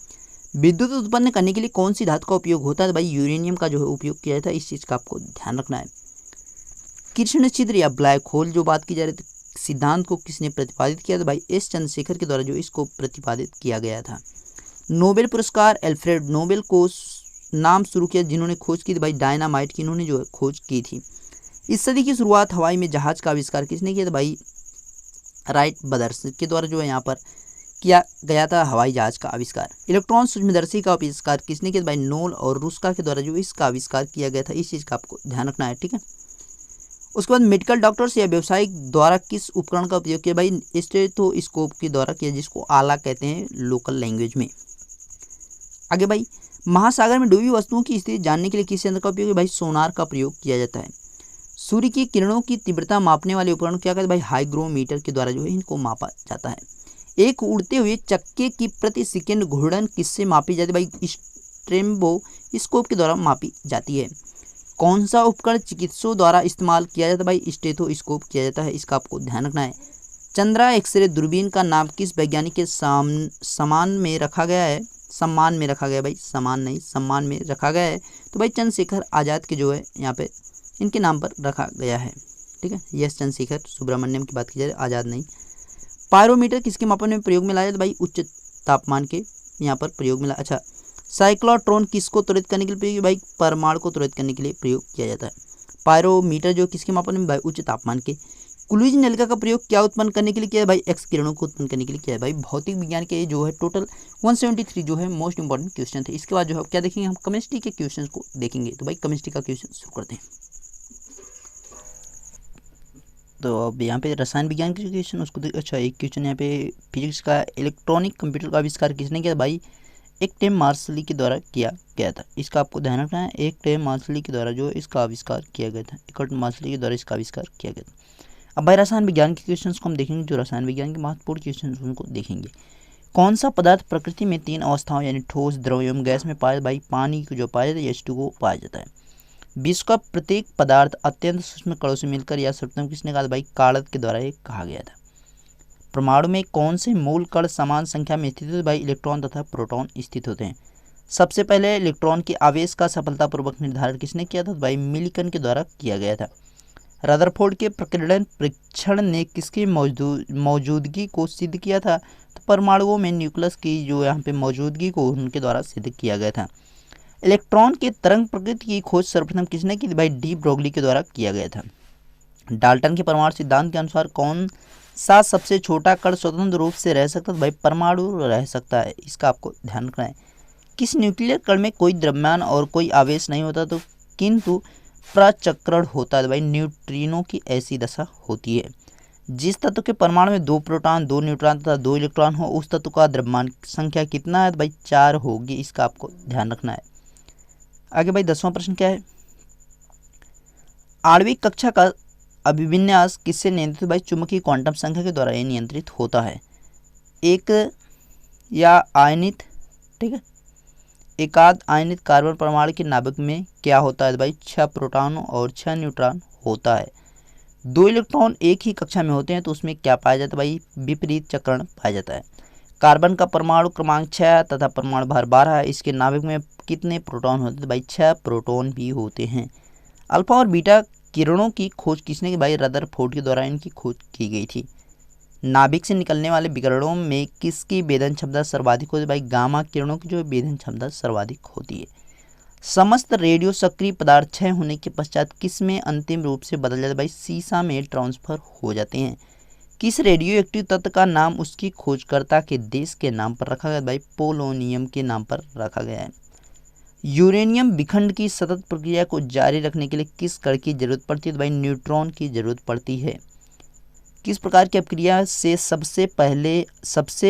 विद्युत उत्पन्न करने के लिए कौन सी धातु का उपयोग होता है? भाई यूरेनियम का जो है उपयोग किया जाता है। इस चीज़ का आपको ध्यान रखना है। कृष्ण छिद्र या ब्लैक होल जो बात की जा रही थी सिद्धांत को किसने प्रतिपादित किया? तो भाई एस चंद्रशेखर के द्वारा जो इसको प्रतिपादित किया गया था। नोबेल पुरस्कार अल्फ्रेड नोबेल को नाम शुरू किया जिन्होंने खोज की थी? भाई डायनामाइट की इन्होंने जो है खोज की थी। इस सदी की शुरुआत हवाई में जहाज का आविष्कार किसने किया था? भाई राइट ब्रदर्स के द्वारा जो है यहाँ पर किया गया था हवाई जहाज का आविष्कार। इलेक्ट्रॉन सूक्ष्मदर्शी का आविष्कार किसने किया? भाई नोल और रुस्का के द्वारा जो इसका आविष्कार किया गया था। इस चीज़ का आपको ध्यान रखना है, ठीक है। उसके बाद मेडिकल डॉक्टर्स या व्यवसायिक द्वारा किस उपकरण का उपयोग किया? भाई स्टेथोस्कोप के द्वारा किया, जिसको आला कहते हैं लोकल लैंग्वेज में। आगे भाई महासागर में डूबी वस्तुओं की स्थिति जानने के लिए किस यंत्र का उपयोग है? भाई सोनार का प्रयोग किया जाता है। सूर्य की किरणों की तीव्रता मापने वाले उपकरण क्या कहते हैं? भाई हाइग्रोमीटर के द्वारा जो है इनको मापा जाता है। एक उड़ते हुए चक्के की प्रति सेकंड घूर्णन किससे मापी जाती है? भाई स्ट्रेम्बोस्कोप के द्वारा मापी जाती है। कौन सा उपकरण चिकित्सकों द्वारा इस्तेमाल किया जाता है? भाई स्टेथोस्कोप किया जाता है। इसका आपको ध्यान रखना है। चंद्रा एक्सरे दूरबीन का नाम किस वैज्ञानिक के सम्मान में रखा गया है? भाई सम्मान नहीं, सम्मान में रखा गया है। तो भाई चंद्रशेखर आज़ाद के जो है यहाँ पे इनके नाम पर रखा गया है, ठीक है। यस चंद्रशेखर सुब्रमण्यम की बात की जाए, आज़ाद नहीं। पायरोमीटर किसके मापन में प्रयोग में लाया जाता है? भाई उच्च तापमान के यहाँ पर प्रयोग मिला। अच्छा, साइक्लोट्रॉन किसको त्वरित करने के लिए प्रयोग, भाई परमाणु को त्वरित करने के लिए प्रयोग किया जाता है। पायरोमीटर जो किसके मापन में, भाई उच्च तापमान के। क्लूज नलिका का प्रयोग क्या उत्पन्न करने के लिए किया है, भाई एक्स किरणों को उत्पन्न करने के लिए किया है। भाई भौतिक विज्ञान के जो है टोटल 173 जो है मोस्ट इंपॉर्टेंट क्वेश्चन थे। इसके बाद जो है क्या देखेंगे हम, केमिस्ट्री के क्वेश्चन को देखेंगे। तो भाई केमिस्ट्री का क्वेश्चन शुरू करते हैं। तो अब यहाँ पे रसायन विज्ञान के क्वेश्चन उसको अच्छा, एक क्वेश्चन यहाँ पे फिजिक्स का, इलेक्ट्रॉनिक कंप्यूटर का आविष्कार किसने किया, भाई एक टेम मार्शली के द्वारा किया गया था। इसका आपको ध्यान रखना है, एक टेम मार्शली के द्वारा जो इसका आविष्कार किया गया था, एक मार्शली के द्वारा इसका आविष्कार किया गया था। अब भाई रसायन विज्ञान के क्वेश्चंस को हम देखेंगे, जो रसायन विज्ञान के महत्वपूर्ण क्वेश्चन उनको देखेंगे। कौन सा पदार्थ प्रकृति में 3 अवस्थाओं यानी ठोस, द्रव एवं गैस में पाया, भाई पानी को जो पाया जाता है H2O पाया जाता है। विश्व का प्रत्येक पदार्थ अत्यंत सूक्ष्म कणों से मिलकर या सर्वप्रथम किसने कहा, भाई कालत के द्वारा ये कहा गया था। परमाणु में कौन से मूल कण समान संख्या में स्थित होते हैं, भाई इलेक्ट्रॉन तथा प्रोटॉन स्थित होते हैं। सबसे पहले इलेक्ट्रॉन के आवेश का सफलतापूर्वक निर्धारण किसने किया था, भाई मिलिकन के द्वारा किया गया था। रदरफोर्ड के प्रकीर्णन परीक्षण ने किसकी मौजूदगी को सिद्ध किया था, तो परमाणुओं में न्यूक्लियस की जो यहाँ पे मौजूदगी को उनके द्वारा सिद्ध किया गया था। इलेक्ट्रॉन के तरंग प्रकृति की खोज सर्वप्रथम किसने की, भाई डी ब्रोगली के द्वारा किया गया था। डाल्टन के परमाणु सिद्धांत के अनुसार कौन सा सबसे छोटा कण स्वतंत्र रूप से रह सकता है, भाई परमाणु रह सकता है। इसका आपको ध्यान रखना है। किस न्यूक्लियर कण में कोई द्रव्यमान और कोई आवेश नहीं होता तो किंतु प्रचक्रण होता है, भाई न्यूट्रिनो की ऐसी दशा होती है। जिस तत्व के परमाणु में 2 प्रोटॉन 2 न्यूट्रॉन तथा 2 इलेक्ट्रॉन हो उस तत्व का द्रव्यमान संख्या कितना है, भाई 4 होगी। इसका आपको ध्यान रखना है। आगे भाई 10वां प्रश्न क्या है, आणविक कक्षा का अभिविन्यास किससे नियंत्रित, भाई चुंबकीय क्वांटम संख्या के द्वारा यह नियंत्रित होता है। एक या आयनित, ठीक है, एकाध आयनित कार्बन परमाणु के नाभिक में क्या होता है, भाई 6 प्रोटॉन और 6 न्यूट्रॉन होता है। 2 इलेक्ट्रॉन एक ही कक्षा में होते हैं तो उसमें क्या पाया जाता है, भाई विपरीत चक्रण पाया जाता है। कार्बन का परमाणु क्रमांक 6 तथा परमाणु भार 12 है। इसके नाभिक में कितने प्रोटॉन होते हैं, भाई 6 प्रोटॉन भी होते हैं। अल्फा और बीटा किरणों की खोज किसने की, भाई रदरफोर्ड के द्वारा इनकी खोज की गई थी। नाभिक से निकलने वाले विकिरणों में किसकी वेदन क्षमता सर्वाधिक होती है, भाई गामा किरणों की जो वेदन क्षमता सर्वाधिक होती है। समस्त रेडियो सक्रिय पदार्थ क्षय होने के पश्चात किस में अंतिम रूप से बदल जाते हैं, भाई सीसा में ट्रांसफर हो जाते हैं। किस रेडियो एक्टिव तत्व का नाम उसकी खोजकर्ता के देश के नाम पर रखा गया, भाई पोलोनियम के नाम पर रखा गया है। यूरेनियम विखंड की सतत प्रक्रिया को जारी रखने के लिए किस कण की जरूरत पड़ती है, भाई न्यूट्रॉन की जरूरत पड़ती है। किस प्रकार की अपक्रिया से सबसे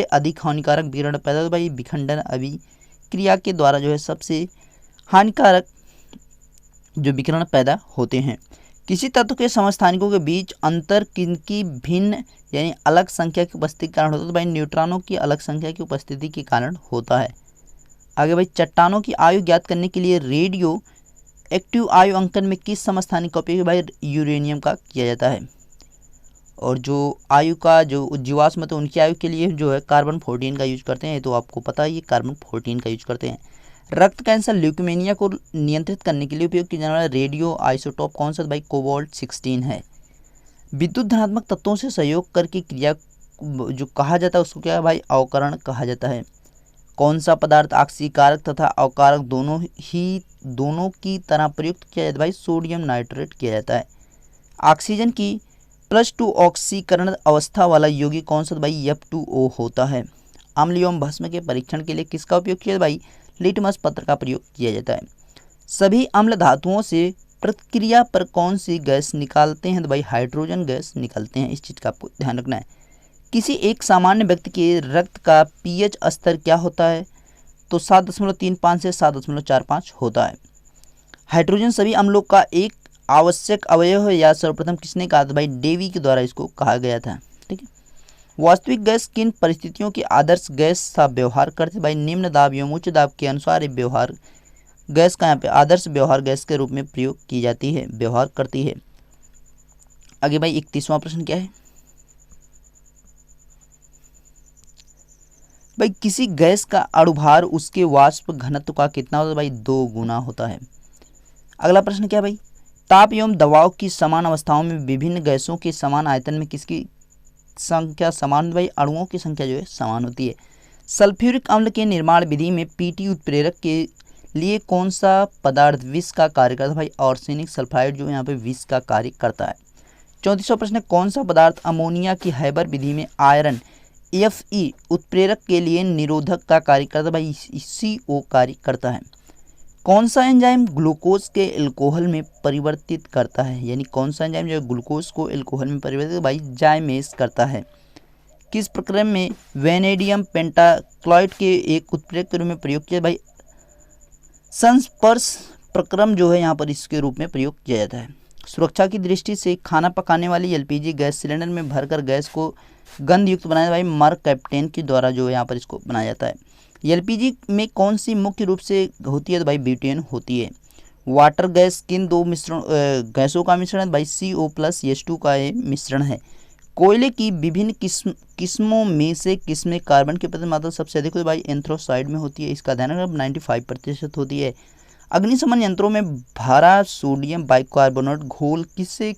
अधिक हानिकारक विकिरण पैदा होता है, भाई विखंडन अभिक्रिया के द्वारा जो है सबसे हानिकारक जो विकिरण पैदा होते हैं। किसी तत्व के समस्थानिकों के बीच अंतर किनकी भिन्न यानी अलग संख्या की उपस्थिति के कारण होता है, तो भाई न्यूट्रॉनों की अलग संख्या की उपस्थिति के कारण होता है। आगे भाई चट्टानों की आयु ज्ञात करने के लिए रेडियो एक्टिव आयु अंकन में किस समस्थानिक का उपयोग, भाई यूरेनियम का किया जाता है। और जो आयु का जो जीवाश्म है तो उनकी आयु के लिए जो है कार्बन 14 का यूज करते हैं, तो आपको पता है ये कार्बन 14 का यूज करते हैं। रक्त कैंसर ल्यूकेमिया को नियंत्रित करने के लिए उपयोग किया जाने वाला रेडियो आइसोटोप कौन सा, भाई कोबाल्ट 16 है। विद्युत धनात्मक तत्वों से सहयोग करके क्रिया जो कहा जाता है उसको क्या है, भाई अवकरण कहा जाता है। कौन सा पदार्थ ऑक्सीकारक तथा अवकारक दोनों की तरह प्रयुक्त किया जाता है, भाई सोडियम नाइट्रेट किया जाता है। ऑक्सीजन की +2 ऑक्सीकरण अवस्था वाला यौगिक कौन सा, भाई F2O होता है। अम्ल एवं भस्म के परीक्षण के लिए किसका उपयोग किया, भाई लिटमस पत्र का प्रयोग किया जाता है। सभी अम्ल धातुओं से प्रतिक्रिया पर कौन सी गैस निकालते हैं, तो भाई हाइड्रोजन गैस निकलते हैं। इस चीज़ का आपको ध्यान रखना है। किसी एक सामान्य व्यक्ति के रक्त का pH स्तर क्या होता है, तो 7.35 से 7.45 होता है। हाइड्रोजन सभी अम्लों का एक आवश्यक अवयव है या सर्वप्रथम किसने कहा था, भाई डेवी के द्वारा इसको कहा गया था। ठीक है। वास्तविक गैस किन परिस्थितियों की आदर्श गैस सा व्यवहार करते, भाई निम्न दाब एवं उच्च दाब के अनुसार व्यवहार गैस का यहाँ पे आदर्श व्यवहार गैस के रूप में प्रयोग की जाती है, व्यवहार करती है। आगे भाई 31वां प्रश्न क्या है, भाई किसी गैस का अणुभार उसके वाष्प घनत्व का कितना होता है, भाई 2 गुना होता है। अगला प्रश्न क्या है, भाई ताप एवं दबाव की समान अवस्थाओं में विभिन्न गैसों के समान आयतन में किसकी संख्या समान, भाई अणुओं की संख्या जो है समान होती है। सल्फ्यूरिक अम्ल के निर्माण विधि में पीटी उत्प्रेरक के लिए कौन सा पदार्थ विष का कार्य करता है? भाई आर्सेनिक सल्फाइड जो यहाँ पे विष का कार्य करता है। 34वां प्रश्न है, कौन सा पदार्थ अमोनिया की हैबर विधि में आयरन Fe उत्प्रेरक के लिए निरोधक का कार्य करता है? भाई CO कार्य करता है। कौन सा एंजाइम ग्लूकोज के एल्कोहल में परिवर्तित करता है? यानी कौन सा एंजाइम जो ग्लूकोज को एल्कोहल में परिवर्तित भाई जाइमेस करता है। किस प्रक्रम में वेनेडियम पेंटाक्लोराइड के एक उत्प्रेरक के रूप में प्रयोग किया? भाई संस्पर्श प्रक्रम जो है यहाँ पर इसके रूप में प्रयोग किया जाता है। सुरक्षा की दृष्टि से खाना पकाने वाली LPG गैस सिलेंडर में भरकर गैस को गंध युक्त बनाया भाई मर्क कैप्टेन के द्वारा जो यहाँ पर इसको बनाया जाता है। LPG में कौन सी मुख्य रूप से होती है? तो भाई ब्यूटेन होती है। वाटर गैस किन दो मिश्रण गैसों का मिश्रण है? भाई CO+H2 का ये मिश्रण है। कोयले की विभिन्न किस्मों में से किसमें कार्बन की प्रतिशत मात्रा सबसे अधिक होती है? भाई एंथ्रासाइड में होती है। इसका ध्यान रखना 95% होती है। अग्निशमन यंत्रों में भरा सोडियम बाइकार्बोनेट घोल किससे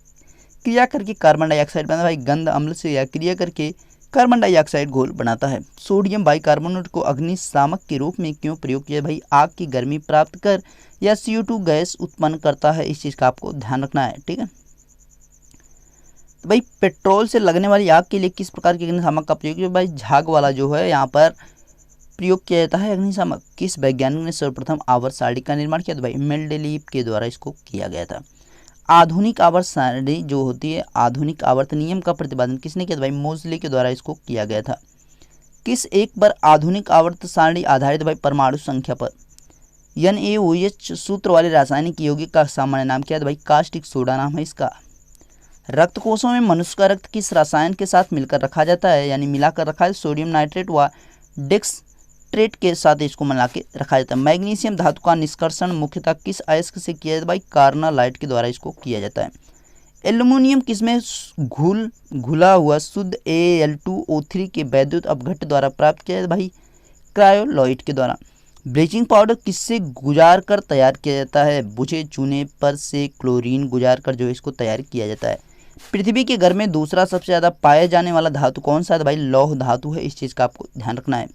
क्रिया करके कार्बन डाइऑक्साइड बनाता है? भाई गंध अम्ल से या क्रिया करके कार्बन डाइऑक्साइड घोल बनाता है। सोडियम बाइकार्बोनेट को अग्निशामक के रूप में क्यों प्रयोग किया? भाई आग की गर्मी प्राप्त कर या CO2 गैस उत्पन्न करता है। इस चीज़ का आपको ध्यान रखना है, ठीक है। तो भाई पेट्रोल से लगने वाली आग के लिए किस प्रकार के अग्निशामक का प्रयोग? भाई झाग वाला जो है यहाँ पर प्रयोग किया जाता है अग्निशामक। किस वैज्ञानिक ने सर्वप्रथम आवर्त सारणी का निर्माण किया? तो भाई मेंडेलीव के द्वारा इसको किया गया था। आधुनिक आवर्त सारणी जो होती है, आधुनिक आवर्त नियम का प्रतिपादन किसने किया? भाई मोजले के द्वारा इसको किया गया था। किस एक पर आधुनिक आवर्त सारणी आधारित? भाई परमाणु संख्या पर। NaOH सूत्र वाले रासायनिक यौगिक का सामान्य नाम क्या है? भाई कास्टिक सोडा नाम है इसका। रक्त कोशों में मनुष्य का रक्त किस रसायन के साथ मिलकर रखा जाता है? यानी मिलाकर रखा है। सोडियम नाइट्रेट व डेक्सट्रेट के साथ इसको मिला के रखा जाता है। मैग्नीशियम धातु का निष्कर्षण मुख्यतः किस अयस्क से किया जाता है? भाई कार्नालाइट के द्वारा इसको किया जाता है। एल्युमिनियम किसमें घुला हुआ शुद्ध Al2O3 के वैद्युत अपघट्ट द्वारा प्राप्त किया जाता है? भाई क्रायोलाइट के द्वारा। ब्लीचिंग पाउडर किससे गुजार कर तैयार किया जाता है? बुझे चूने पर से क्लोरीन गुजार कर जो इसको तैयार किया जाता है। पृथ्वी के घर में दूसरा सबसे ज़्यादा पाया जाने वाला धातु कौन सा है? भाई लौह धातु है। इस चीज़ का आपको ध्यान रखना है।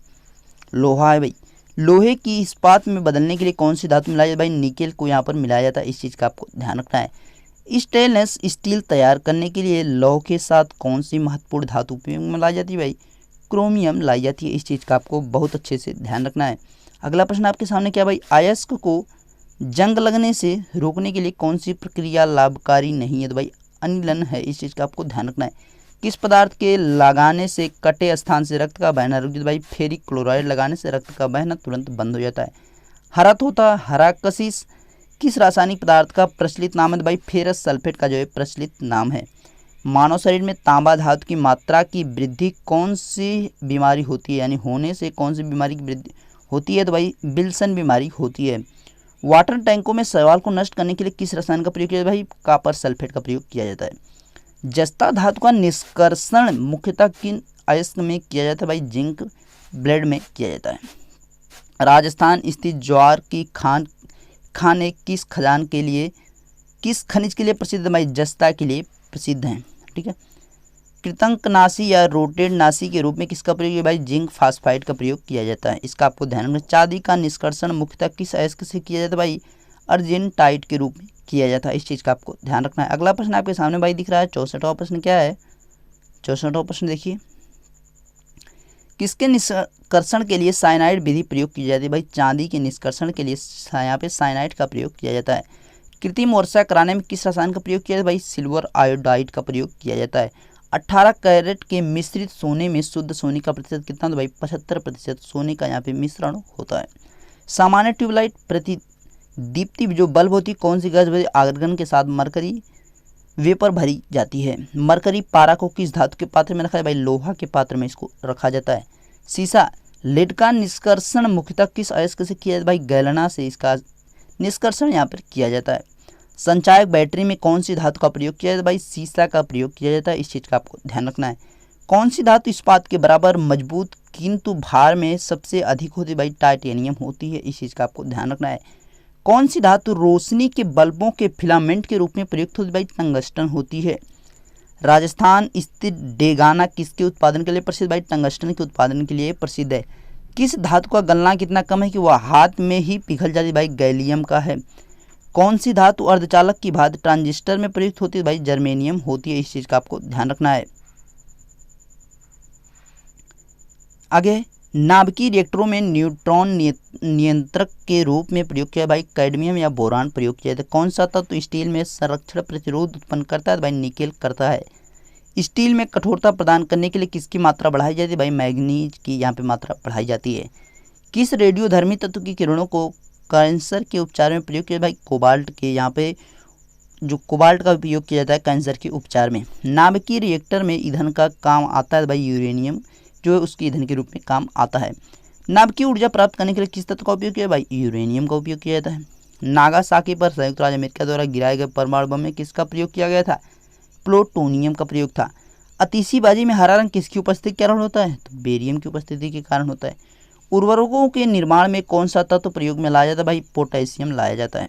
लोहा है भाई। लोहे की इस्पात में बदलने के लिए कौन सी धातु मिलाई जाती है? भाई निकेल को यहाँ पर मिलाया जाता है। इस चीज़ का आपको ध्यान रखना है। स्टेनलेस स्टील तैयार करने के लिए लौह के साथ कौन सी महत्वपूर्ण धातु उपयोग में लाई जाती है? भाई क्रोमियम लाई जाती है। इस चीज़ का आपको बहुत अच्छे से ध्यान रखना है। अगला प्रश्न आपके सामने क्या? भाई अयस्क को जंग लगने से रोकने के लिए कौन सी प्रक्रिया लाभकारी नहीं है? तो भाई अनिलन है। इस चीज़ का आपको ध्यान रखना है। किस पदार्थ के लगाने से कटे स्थान से रक्त का बहना रुक जाता है? भाई फेरिक क्लोराइड लगाने से रक्त का बहना तुरंत बंद हो जाता है। हरा तोता, हरा कशिश किस रासायनिक पदार्थ का प्रचलित नाम है? तो भाई फेरस सल्फेट का जो है प्रचलित नाम है। मानव शरीर में तांबा धातु की मात्रा की वृद्धि कौन सी बीमारी होती है? यानी होने से कौन सी बीमारी की वृद्धि होती है? तो भाई विल्सन बीमारी होती है। वाटर टैंकों में शैवाल को नष्ट करने के लिए किस रसायन का प्रयोग किया जाता है? भाई कापर सल्फेट का प्रयोग किया जाता है। जस्ता धातु का निष्कर्षण मुख्यतः किन अयस्क में किया जाता है? भाई जिंक ब्लेड में किया जाता है। राजस्थान स्थित ज्वार की खाने किस खजान के लिए, किस खनिज के लिए प्रसिद्ध है? भाई जस्ता के लिए प्रसिद्ध हैं, ठीक है। कृतंकनाशी या रोटेडनाशी के रूप में किसका प्रयोग है? भाई जिंक फास्फाइड का प्रयोग किया जाता है। इसका आपको ध्यान रखना। चांदी का निष्कर्षण मुख्यतः किस अयस्क से किया जाता है? भाई अर्जेंटाइट के रूप में किया जाता है। इस चीज़ का आपको ध्यान रखना है। अगला प्रश्न आपके सामने भाई दिख रहा है 64वां प्रश्न क्या है? 64वां प्रश्न देखिए, किसके निष्कर्षण के लिए साइनाइड विधि प्रयोग की जाती है? भाई चांदी के निष्कर्षण के लिए यहाँ पे साइनाइड का प्रयोग किया जाता है। कृत्रिम वर्षा कराने में किस रसायन का प्रयोग किया जाता है? भाई सिल्वर आयोडाइड का प्रयोग किया जाता है। 18 कैरेट के मिश्रित सोने में शुद्ध सोने का प्रतिशत कितना? तो भाई 75% सोने का यहाँ पे मिश्रण होता है। सामान्य ट्यूबलाइट प्रतिदीप्ति जो बल्ब होती है कौन सी गैस आर्गन के साथ मरकरी वेपर भरी जाती है? मरकरी पारा को किस धातु के पात्र में रखा है? भाई लोहा के पात्र में इसको रखा जाता है। सीसा लेड का निष्कर्षण मुख्यतः किस अयस्क से किया जाता है? भाई गैलना से इसका निष्कर्षण यहाँ पर किया जाता है। संचायक बैटरी में कौन सी धातु का प्रयोग किया जाता है? भाई सीसा का प्रयोग किया जाता है। इस चीज़ का आपको ध्यान रखना है। कौन सी धातु इस्पात के बराबर मजबूत किंतु भार में सबसे अधिक होती है? भाई टाइटेनियम होती है। इस चीज़ का आपको ध्यान रखना है। कौन सी धातु रोशनी के बल्बों के फिलामेंट के रूप में प्रयुक्त होती है? भाई टंगस्टन होती है। राजस्थान स्थित डेगाना किसके उत्पादन के लिए प्रसिद्ध? भाई टंगस्टन के उत्पादन के लिए प्रसिद्ध है। किस धातु का गलनांक कितना कम है कि वह हाथ में ही पिघल जाती है? भाई गैलियम का है। कौन सी धातु अर्धचालक की भांति ट्रांजिस्टर में प्रयुक्त होती है? भाई जर्मेनियम होती है। इस चीज का आपको ध्यान रखना है। आगे, नाभिकीय रिएक्टरों में न्यूट्रॉन नियंत्रक के रूप में प्रयोग किया। भाई कैडमियम या बोरान प्रयोग किया जाता है। कौन सा तत्व स्टील में संरक्षण प्रतिरोध उत्पन्न करता है? भाई निकेल करता है। स्टील में कठोरता प्रदान करने के लिए किसकी मात्रा बढ़ाई जाती है? भाई मैग्नीज की यहाँ पे मात्रा बढ़ाई जाती है। किस रेडियोधर्मी तत्व की किरणों को कैंसर के उपचार में प्रयोग किया? भाई कोबाल्ट के, यहाँ पे जो कोबाल्ट का उपयोग किया जाता है कैंसर के उपचार में। नाभिकीय रिएक्टर में ईंधन का काम आता है। भाई यूरेनियम जो है उसके ईंधन के रूप में काम आता है। नाभिकीय ऊर्जा प्राप्त करने के लिए किस तत्व का उपयोग किया? भाई यूरेनियम का उपयोग किया जाता है। नागासाकी पर संयुक्त राज्य अमेरिका द्वारा गिराए गए परमाणु बम में किसका प्रयोग किया गया था? प्लूटोनियम का प्रयोग था। आतिशीबाजी में हरा रंग किसकी उपस्थिति के कारण होता है? तो बेरियम की उपस्थिति के कारण होता है। उर्वरकों के निर्माण में कौन सा तत्व प्रयोग में लाया जाता है? भाई पोटेशियम लाया जाता है।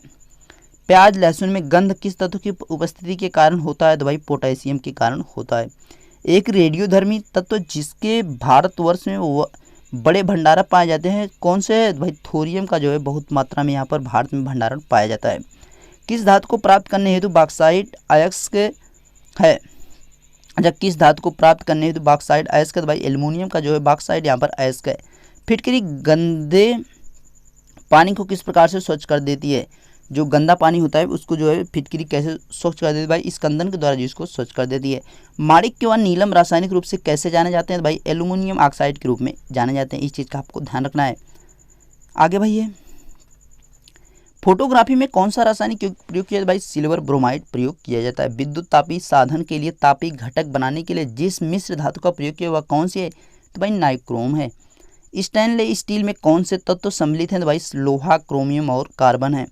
प्याज लहसुन में गंध किस तत्व की उपस्थिति के कारण होता है? तो भाई पोटेशियम के कारण होता है। एक रेडियोधर्मी तत्व जिसके भारतवर्ष में बड़े भंडारण पाए जाते हैं कौन से है? भाई थोरियम का जो है बहुत मात्रा में यहाँ पर भारत में भंडारण पाया जाता है। किस धातु को प्राप्त करने हेतु बॉक्साइट अयस्क है? अच्छा, किस धातु को प्राप्त करने हेतु बॉक्साइट अयस्क है? तो भाई एल्युमिनियम का जो है बॉक्साइट यहाँ पर अयस्क है। फिटकरी गंदे पानी को किस प्रकार से स्वच्छ कर देती है? जो गंदा पानी होता है उसको जो है फिटकरी कैसे स्वच्छ कर देती है? भाई स्कंदन के द्वारा जिसको स्वच्छ कर देती है। माणिक्य व नीलम रासायनिक रूप से कैसे जाने जाते हैं? भाई एल्युमिनियम ऑक्साइड के रूप में जाने जाते हैं। इस चीज़ का आपको ध्यान रखना है। आगे भाई ये फोटोग्राफी में कौन सा रासायनिक प्रयोग किया जाता है? भाई सिल्वर ब्रोमाइड प्रयोग किया जाता है। विद्युत तापी साधन के लिए तापी घटक बनाने के लिए जिस मिश्र धातु का प्रयोग किया वह कौन सी है? तो भाई नाइक्रोम है। स्टेनलेस स्टील में कौन से तत्व सम्मिलित हैं? तो भाई लोहा, क्रोमियम और कार्बन है।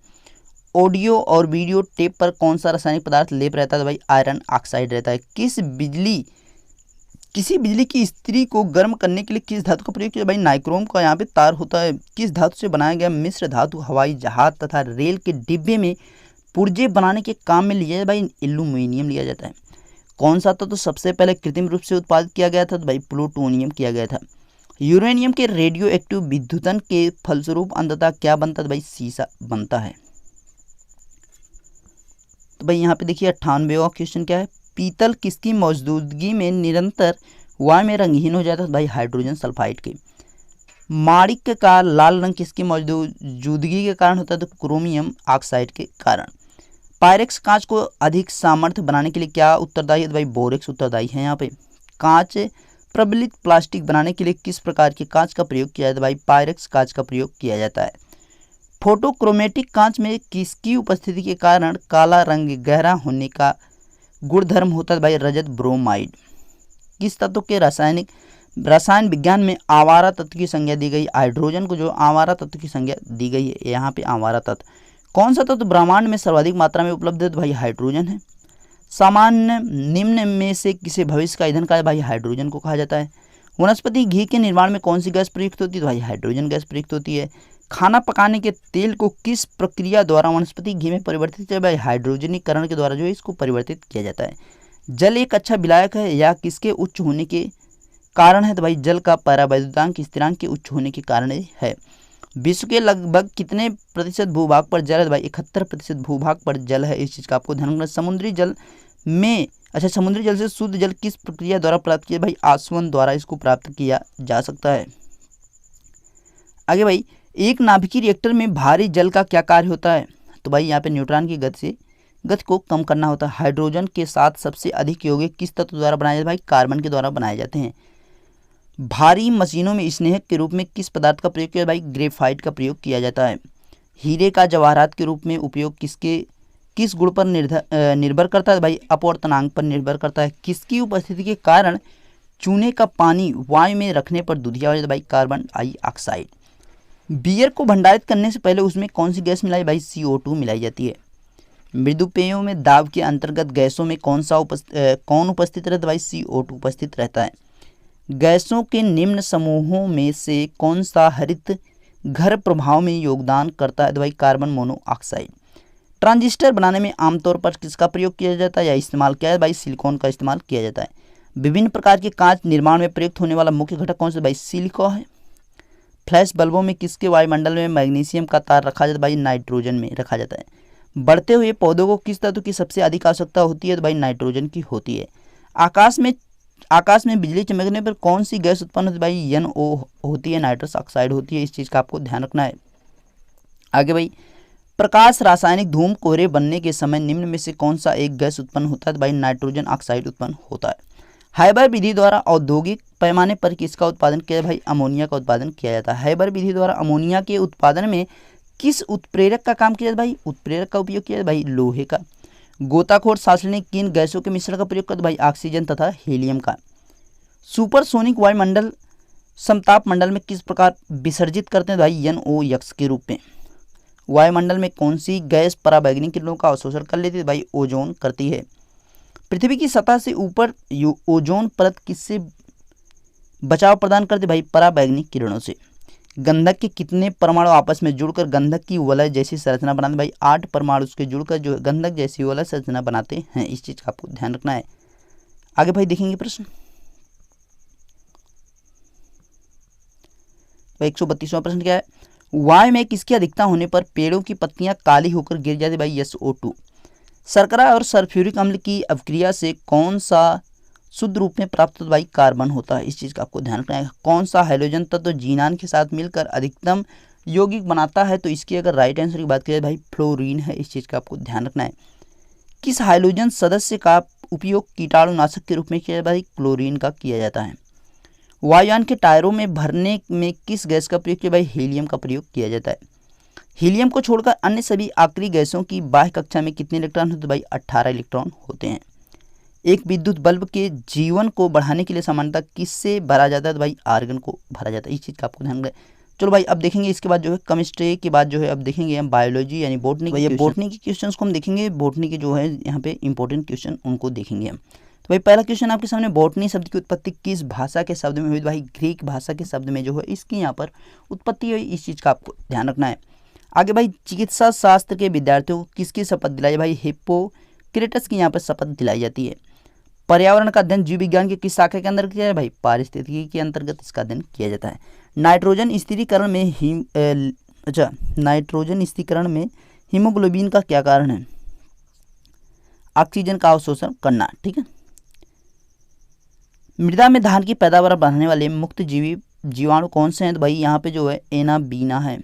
ऑडियो और वीडियो टेप पर कौन सा रासायनिक पदार्थ लेप रहता है? तो भाई आयरन ऑक्साइड रहता है। किसी बिजली की स्त्री को गर्म करने के लिए किस धातु का प्रयोग किया? भाई नाइक्रोम का यहाँ पे तार होता है। किस धातु से बनाया गया मिश्र धातु हवाई जहाज तथा रेल के डिब्बे में पुर्जे बनाने के काम में लिया जाता है? भाई एल्यूमिनियम लिया जाता है। कौन सा तत्व सबसे पहले कृत्रिम रूप से उत्पादित किया गया था? तो भाई प्लूटोनियम किया गया था। यूरेनियम के रेडियो एक्टिव विद्युतन के फलस्वरूप अंततः क्या बनता है? तो भाई सीसा बनता है। तो भाई यहाँ पे देखिए 98वां क्वेश्चन क्या है? पीतल किसकी मौजूदगी में निरंतर वायु में रंगहीन हो जाता है? भाई हाइड्रोजन सल्फाइड के। माणिक्य का लाल रंग किसकी मौजूदगी के कारण होता है? तो क्रोमियम ऑक्साइड के कारण। पायरेक्स कांच को अधिक सामर्थ्य बनाने के लिए क्या उत्तरदायी है? तो भाई बोरेक्स उत्तरदायी है। यहाँ पे कांच प्रबलित प्लास्टिक बनाने के लिए किस प्रकार के कांच का प्रयोग किया जाता है? भाई पायरेक्स कांच का प्रयोग किया जाता है। फोटोक्रोमेटिक कांच में किसकी उपस्थिति के कारण काला रंग गहरा होने का गुणधर्म होता है? भाई रजत ब्रोमाइड। किस तत्व के रसायन विज्ञान में आवारा तत्व की संज्ञा दी गई? हाइड्रोजन को जो आवारा तत्व की संज्ञा दी गई है यहाँ पे आवारा तत्व। कौन सा तत्व ब्रह्मांड में सर्वाधिक मात्रा में उपलब्ध है? तो भाई हाइड्रोजन है। सामान्य निम्न में से किसे भविष्य का ईंधन कहा है? भाई हाइड्रोजन को कहा जाता है। वनस्पति घी के निर्माण में कौन सी गैस प्रयुक्त होती है? तो भाई हाइड्रोजन गैस प्रयुक्त होती है। खाना पकाने के तेल को किस प्रक्रिया द्वारा वनस्पति घी में परिवर्तित किया? भाई हाइड्रोजनीकरण के द्वारा जो है इसको परिवर्तित किया जाता है। जल एक अच्छा विलायक है या किसके उच्च होने के कारण है? तो भाई जल का परावैद्युतांक स्थिरांक के उच्च होने के कारण है। विश्व के लगभग कितने प्रतिशत भूभाग पर जल है? तो भाई 71% भूभाग पर जल है। इस चीज़ का आपको ध्यान रखना। समुद्री जल से शुद्ध जल किस प्रक्रिया द्वारा प्राप्त किया? भाई आसवन द्वारा इसको प्राप्त किया जा सकता है। आगे भाई एक नाभिकीय रिएक्टर में भारी जल का क्या कार्य होता है? तो भाई यहाँ पे न्यूट्रॉन की गति को कम करना होता है। हाइड्रोजन के साथ सबसे अधिक यौगिक किस तत्व द्वारा बनाए जाते हैं? भाई कार्बन के द्वारा बनाए जाते हैं। भारी मशीनों में स्नेहक के रूप में किस पदार्थ का प्रयोग किया? भाई ग्रेफाइट का प्रयोग किया जाता है। हीरे का जवाहरात के रूप में उपयोग किस गुण पर निर्भर करता है? भाई अपवर्तनांक पर निर्भर करता है। किसकी उपस्थिति के कारण चूने का पानी वायु में रखने पर दुधिया हो जाता है? भाई कार्बन डाइऑक्साइड। बियर को भंडारित करने से पहले उसमें कौन सी गैस मिलाई? भाई CO2 मिलाई जाती है। मृदु पेयों में दाब के अंतर्गत गैसों में कौन उपस्थित रहता है? भाई CO2 उपस्थित रहता है। गैसों के निम्न समूहों में से कौन सा हरित घर प्रभाव में योगदान करता है? तो भाई कार्बन मोनोऑक्साइड। ट्रांजिस्टर बनाने में आमतौर पर किसका प्रयोग किया जाता है या इस्तेमाल किया है? भाई सिलिकॉन का इस्तेमाल किया जाता है। विभिन्न प्रकार के कांच निर्माण में प्रयुक्त होने वाला मुख्य घटक कौन सा? भाई सिलिकॉन है। फ्लैश बल्बों में किसके वायुमंडल में मैग्नीशियम का तार रखा जाता है? भाई नाइट्रोजन में रखा जाता है। बढ़ते हुए पौधों को किस तत्व की सबसे अधिक आवश्यकता होती है? तो भाई नाइट्रोजन की होती है। आकाश में बिजली चमकने पर कौन सी गैस उत्पन्न होती है? भाई NO होती है, नाइट्रस ऑक्साइड होती है। इस चीज़ का आपको ध्यान रखना है। आगे भाई, प्रकाश रासायनिक धूम कोहरे बनने के समय निम्न में से कौन सा एक गैस उत्पन्न होता है? तो भाई नाइट्रोजन ऑक्साइड उत्पन्न होता है। हाइबर विधि द्वारा औद्योगिक पैमाने पर किसका उत्पादन किया? भाई अमोनिया का उत्पादन किया जाता है। हाइबर विधि द्वारा अमोनिया के उत्पादन में किस उत्प्रेरक का काम किया जाता है? भाई उत्प्रेरक का उपयोग किया जाता है, भाई लोहे का। गोताखोर सांस लेने किन गैसों के मिश्रण का प्रयोग करते? भाई ऑक्सीजन तथा हीलियम का। सुपरसोनिक वायुमंडल समताप मंडल में किस प्रकार विसर्जित करते हैं? भाई NOx के रूप में। वायुमंडल में कौन सी गैस पराबैंगनी किरणों का अवशोषण कर लेती है? भाई ओजोन करती है। पृथ्वी की सतह से ऊपर ओजोन परत किससे बचाव प्रदान करती है? भाई पराबैंगनी किरणों से। गंधक के कितने परमाणु आपस में जुड़कर गंधक की वलय जैसी संरचना बनाते हैं? भाई 8 परमाणु उसके जुड़कर जो गंधक जैसी वलय संरचना बनाते हैं। इस चीज का आपको ध्यान रखना है। आगे भाई देखेंगे प्रश्न। 132वां प्रश्न क्या है? वायु में किसकी अधिकता होने पर पेड़ों की पत्तियां काली होकर गिर जाती? भाई SO2। शर्करा और सल्फ्यूरिक अम्ल की अभिक्रिया से कौन सा शुद्ध रूप में प्राप्त भाई कार्बन होता है? इस चीज का आपको ध्यान रखना है। कौन सा हाइड्रोजन तत्व जीनान के साथ मिलकर अधिकतम यौगिक बनाता है? तो इसकी अगर राइट आंसर की बात की जाए भाई फ्लोरीन है। इस चीज का आपको ध्यान रखना है। किस हाइड्रोजन सदस्य का उपयोग कीटाणुनाशक के रूप में किया जाता है? क्लोरीन का किया जाता है। वायुयान के टायरों में भरने में किस गैस का प्रयोग किया? भाई हीलियम का प्रयोग किया जाता है। हीलियम को छोड़कर अन्य सभी आखिरी गैसों की बाह्य कक्षा में कितने इलेक्ट्रॉन होते हैं? भाई 18 इलेक्ट्रॉन होते हैं। एक विद्युत बल्ब के जीवन को बढ़ाने के लिए सामान्यतः किससे भरा जाता है? तो भाई आर्गन को भरा जाता है। इस चीज़ का आपको ध्यान रखना है। चलो भाई अब देखेंगे इसके बाद जो है केमिस्ट्री के बाद जो है अब देखेंगे हम बायोलॉजी यानी बोटनी। भाई बोटनी के क्वेश्चंस को हम देखेंगे। बोटनी के जो है यहाँ पे इंपॉर्टेंट क्वेश्चन उनको देखेंगे हम। तो भाई पहला क्वेश्चन आपके सामने, बोटनी शब्द की उत्पत्ति किस भाषा के शब्द में हुई? भाई ग्रीक भाषा के शब्द में जो है इसकी यहाँ पर उत्पत्ति हुई। इस चीज़ का आपको ध्यान रखना है। आगे भाई, चिकित्सा शास्त्र के विद्यार्थियों को किसकी शपथ दिलाई? भाई हिप्पोक्रेटस की यहाँ पर शपथ दिलाई जाती है। पर्यावरण का अध्ययन जीव विज्ञान की किस शाखा के अंदर किया है? भाई पारिस्थितिकी के अंतर्गत इसका अध्ययन किया जाता है। नाइट्रोजन स्थिरीकरण में हीमोग्लोबिन का क्या कारण है? ऑक्सीजन का अवशोषण करना। ठीक है। मृदा में धान की पैदावार बढ़ाने वाले मुक्त जीवाणु कौन से हैं? तो भाई यहाँ पे जो है एनाबीना है।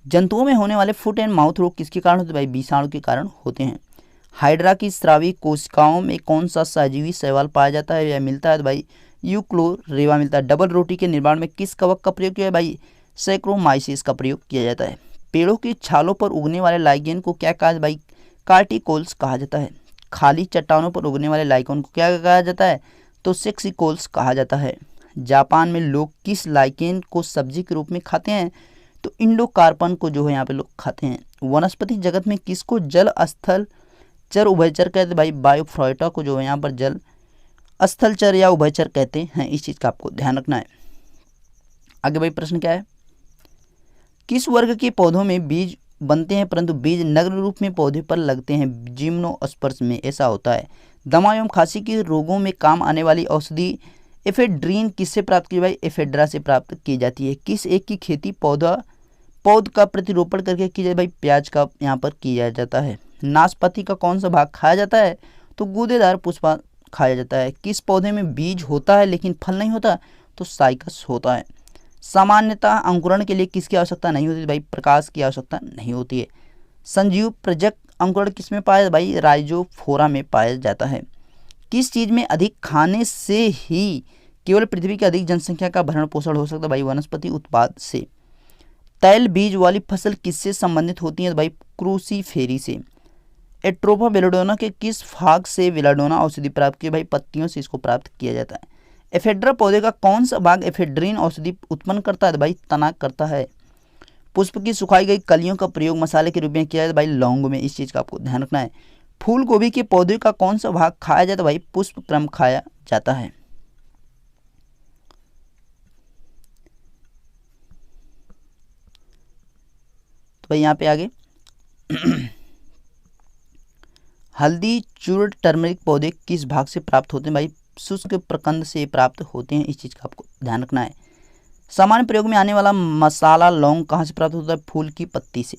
जंतुओं में होने वाले फुट एंड माउथ रोग किसके कारण होते हैं? भाई विषाणु के कारण होते हैं। हाइड्रा की स्रावी कोशिकाओं में कौन सा सजीवी शैवाल पाया जाता है या मिलता है? तो भाई यूक्लोरेवा मिलता है। डबल रोटी के निर्माण में किस कवक का प्रयोग किया है? भाई सैक्रोमाइसिस का प्रयोग किया जाता है। पेड़ों की छालों पर उगने वाले लाइकेन को क्या कहा? भाई कार्टिकोल्स कहा जाता है। खाली चट्टानों पर उगने वाले लाइकेन को क्या कहा जाता है? तो सेक्सिकोल्स कहा जाता है। जापान में लोग किस लाइकेन को सब्जी के रूप में खाते हैं? तो इंडोकार्पन को जो है यहाँ पे लोग खाते हैं। वनस्पति जगत में किसको जल स्थल चर उभयचर कहते हैं? भाई बायोफ्राइटा को जो है यहाँ पर जल स्थलचर या उभयचर कहते हैं। इस चीज़ का आपको ध्यान रखना है। आगे भाई प्रश्न क्या है? किस वर्ग के पौधों में बीज बनते हैं परंतु बीज नग्न रूप में पौधे पर लगते हैं? जिम्नोस्पर्म में ऐसा होता है। दमा एवं खांसी के रोगों में काम आने वाली औषधि एफेड्रीन किससे प्राप्त की? भाई एफेड्रा से प्राप्त की जाती है। किस एक की खेती पौध का प्रतिरोपण करके की जाए? भाई प्याज का यहाँ पर किया जाता है। नाशपाती का कौन सा भाग खाया जाता है? तो गूदेदार पुष्प खाया जाता है। किस पौधे में बीज होता है लेकिन फल नहीं होता? तो साइकस होता है। सामान्यतः अंकुरण के लिए किसकी आवश्यकता नहीं होती? भाई प्रकाश की आवश्यकता नहीं होती है। संजीव प्रजक अंकुरण किस में पाया? भाई राइजोफोरा में पाया जाता है। किस चीज में अधिक खाने से ही केवल पृथ्वी की अधिक जनसंख्या का भरण पोषण हो सकता है? भाई वनस्पति उत्पाद से। तैल बीज वाली फसल किससे संबंधित होती है? भाई क्रूसीफेरी से। एट्रोफा बेलाडोना के किस भाग से बेलाडोना औषधि प्राप्त की? भाई पत्तियों से इसको प्राप्त किया जाता है। एफेड्रा पौधे का कौन सा भाग एफेड्रीन औषधि उत्पन्न करता है? भाई तना करता है। पुष्प की सुखाई गई कलियों का प्रयोग मसाले के रूप में किया जाता है? भाई लौंग में। इस चीज का आपको ध्यान रखना है। फूल गोभी के पौधे का कौन सा भाग खाया जाता है? भाई पुष्प क्रम खाया जाता है। तो भाई यहाँ पे आगे हल्दी चूर्ण टर्मरिक पौधे किस भाग से प्राप्त होते हैं? भाई शुष्क प्रकंद से प्राप्त होते हैं। इस चीज का आपको ध्यान रखना है। सामान्य प्रयोग में आने वाला मसाला लौंग कहाँ से प्राप्त होता है? फूल की पत्ती से।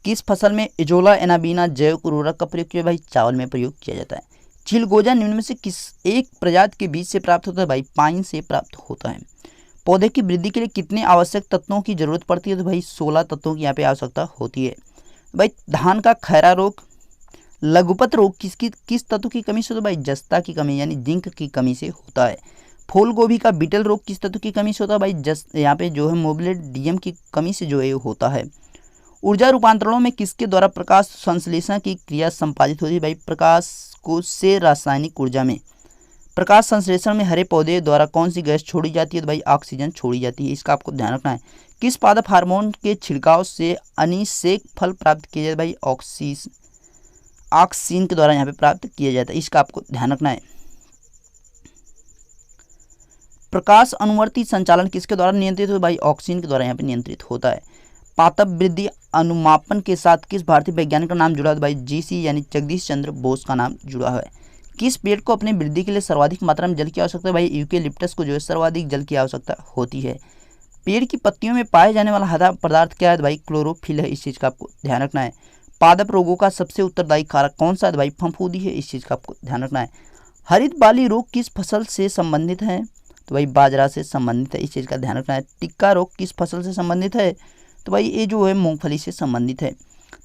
किस फसल में इजोला एनाबीना जैव उर्वरक का प्रयोग किया? भाई चावल में प्रयोग किया जाता है। चिलगोजा निम्न में से किस एक प्रजाति के बीज से प्राप्त होता है? भाई पाइन से प्राप्त होता है। पौधे की वृद्धि के लिए कितने आवश्यक तत्वों की जरूरत पड़ती है? तो भाई 16 तत्वों की यहाँ पे आवश्यकता होती है। भाई धान का खैरा रोग, लघुपत रोग किस तत्व की कमी से होता है? भाई जस्ता की कमी यानी जिंक की कमी से होता है। फूल गोभी का बीटल रोग किस तत्व की कमी से होता है? भाई यहाँ पे जो है मोबिलिडियम की कमी से जो है होता है। ऊर्जा रूपांतरणों में किसके द्वारा प्रकाश संश्लेषण की क्रिया संपादित होती है? भाई प्रकाश को से रासायनिक ऊर्जा में। प्रकाश संश्लेषण में हरे पौधे द्वारा कौन सी गैस छोड़ी जाती है? तो भाई ऑक्सीजन छोड़ी जाती है। इसका आपको ध्यान रखना है। किस पादप हार्मोन के छिड़काव से अनिषेक फल प्राप्त किया जाए? भाई ऑक्सीन के द्वारा यहाँ पे प्राप्त किया जाता है। इसका आपको ध्यान रखना है। प्रकाश अनुवर्ती संचालन किसके द्वारा नियंत्रित होता है? भाई ऑक्सीन के द्वारा यहाँ पे नियंत्रित होता है। पादप वृद्धि अनुमापन के साथ किस भारतीय वैज्ञानिक का नाम जुड़ा है? भाई जीसी यानी जगदीश चंद्र बोस का नाम जुड़ा है। किस पेड़ को अपनी वृद्धि के लिए सर्वाधिक मात्रा में जल की आवश्यकता है? भाई यूकेलिप्टस को जो है सर्वाधिक जल की आवश्यकता होती है। पेड़ की पत्तियों में पाए जाने वाला हरा पदार्थ क्या है? भाई क्लोरोफिल है। इस चीज़ का आपको ध्यान रखना है। पादप रोगों का सबसे उत्तरदायी कारक कौन सा है? भाई फफूंदी है। इस चीज़ का आपको ध्यान रखना है। हरित बाली रोग किस फसल से संबंधित है? तो भाई बाजरा से संबंधित है। इस चीज़ का ध्यान रखना है। टिक्का रोग किस फसल से संबंधित है? तो भाई ये जो है मूंगफली से संबंधित है।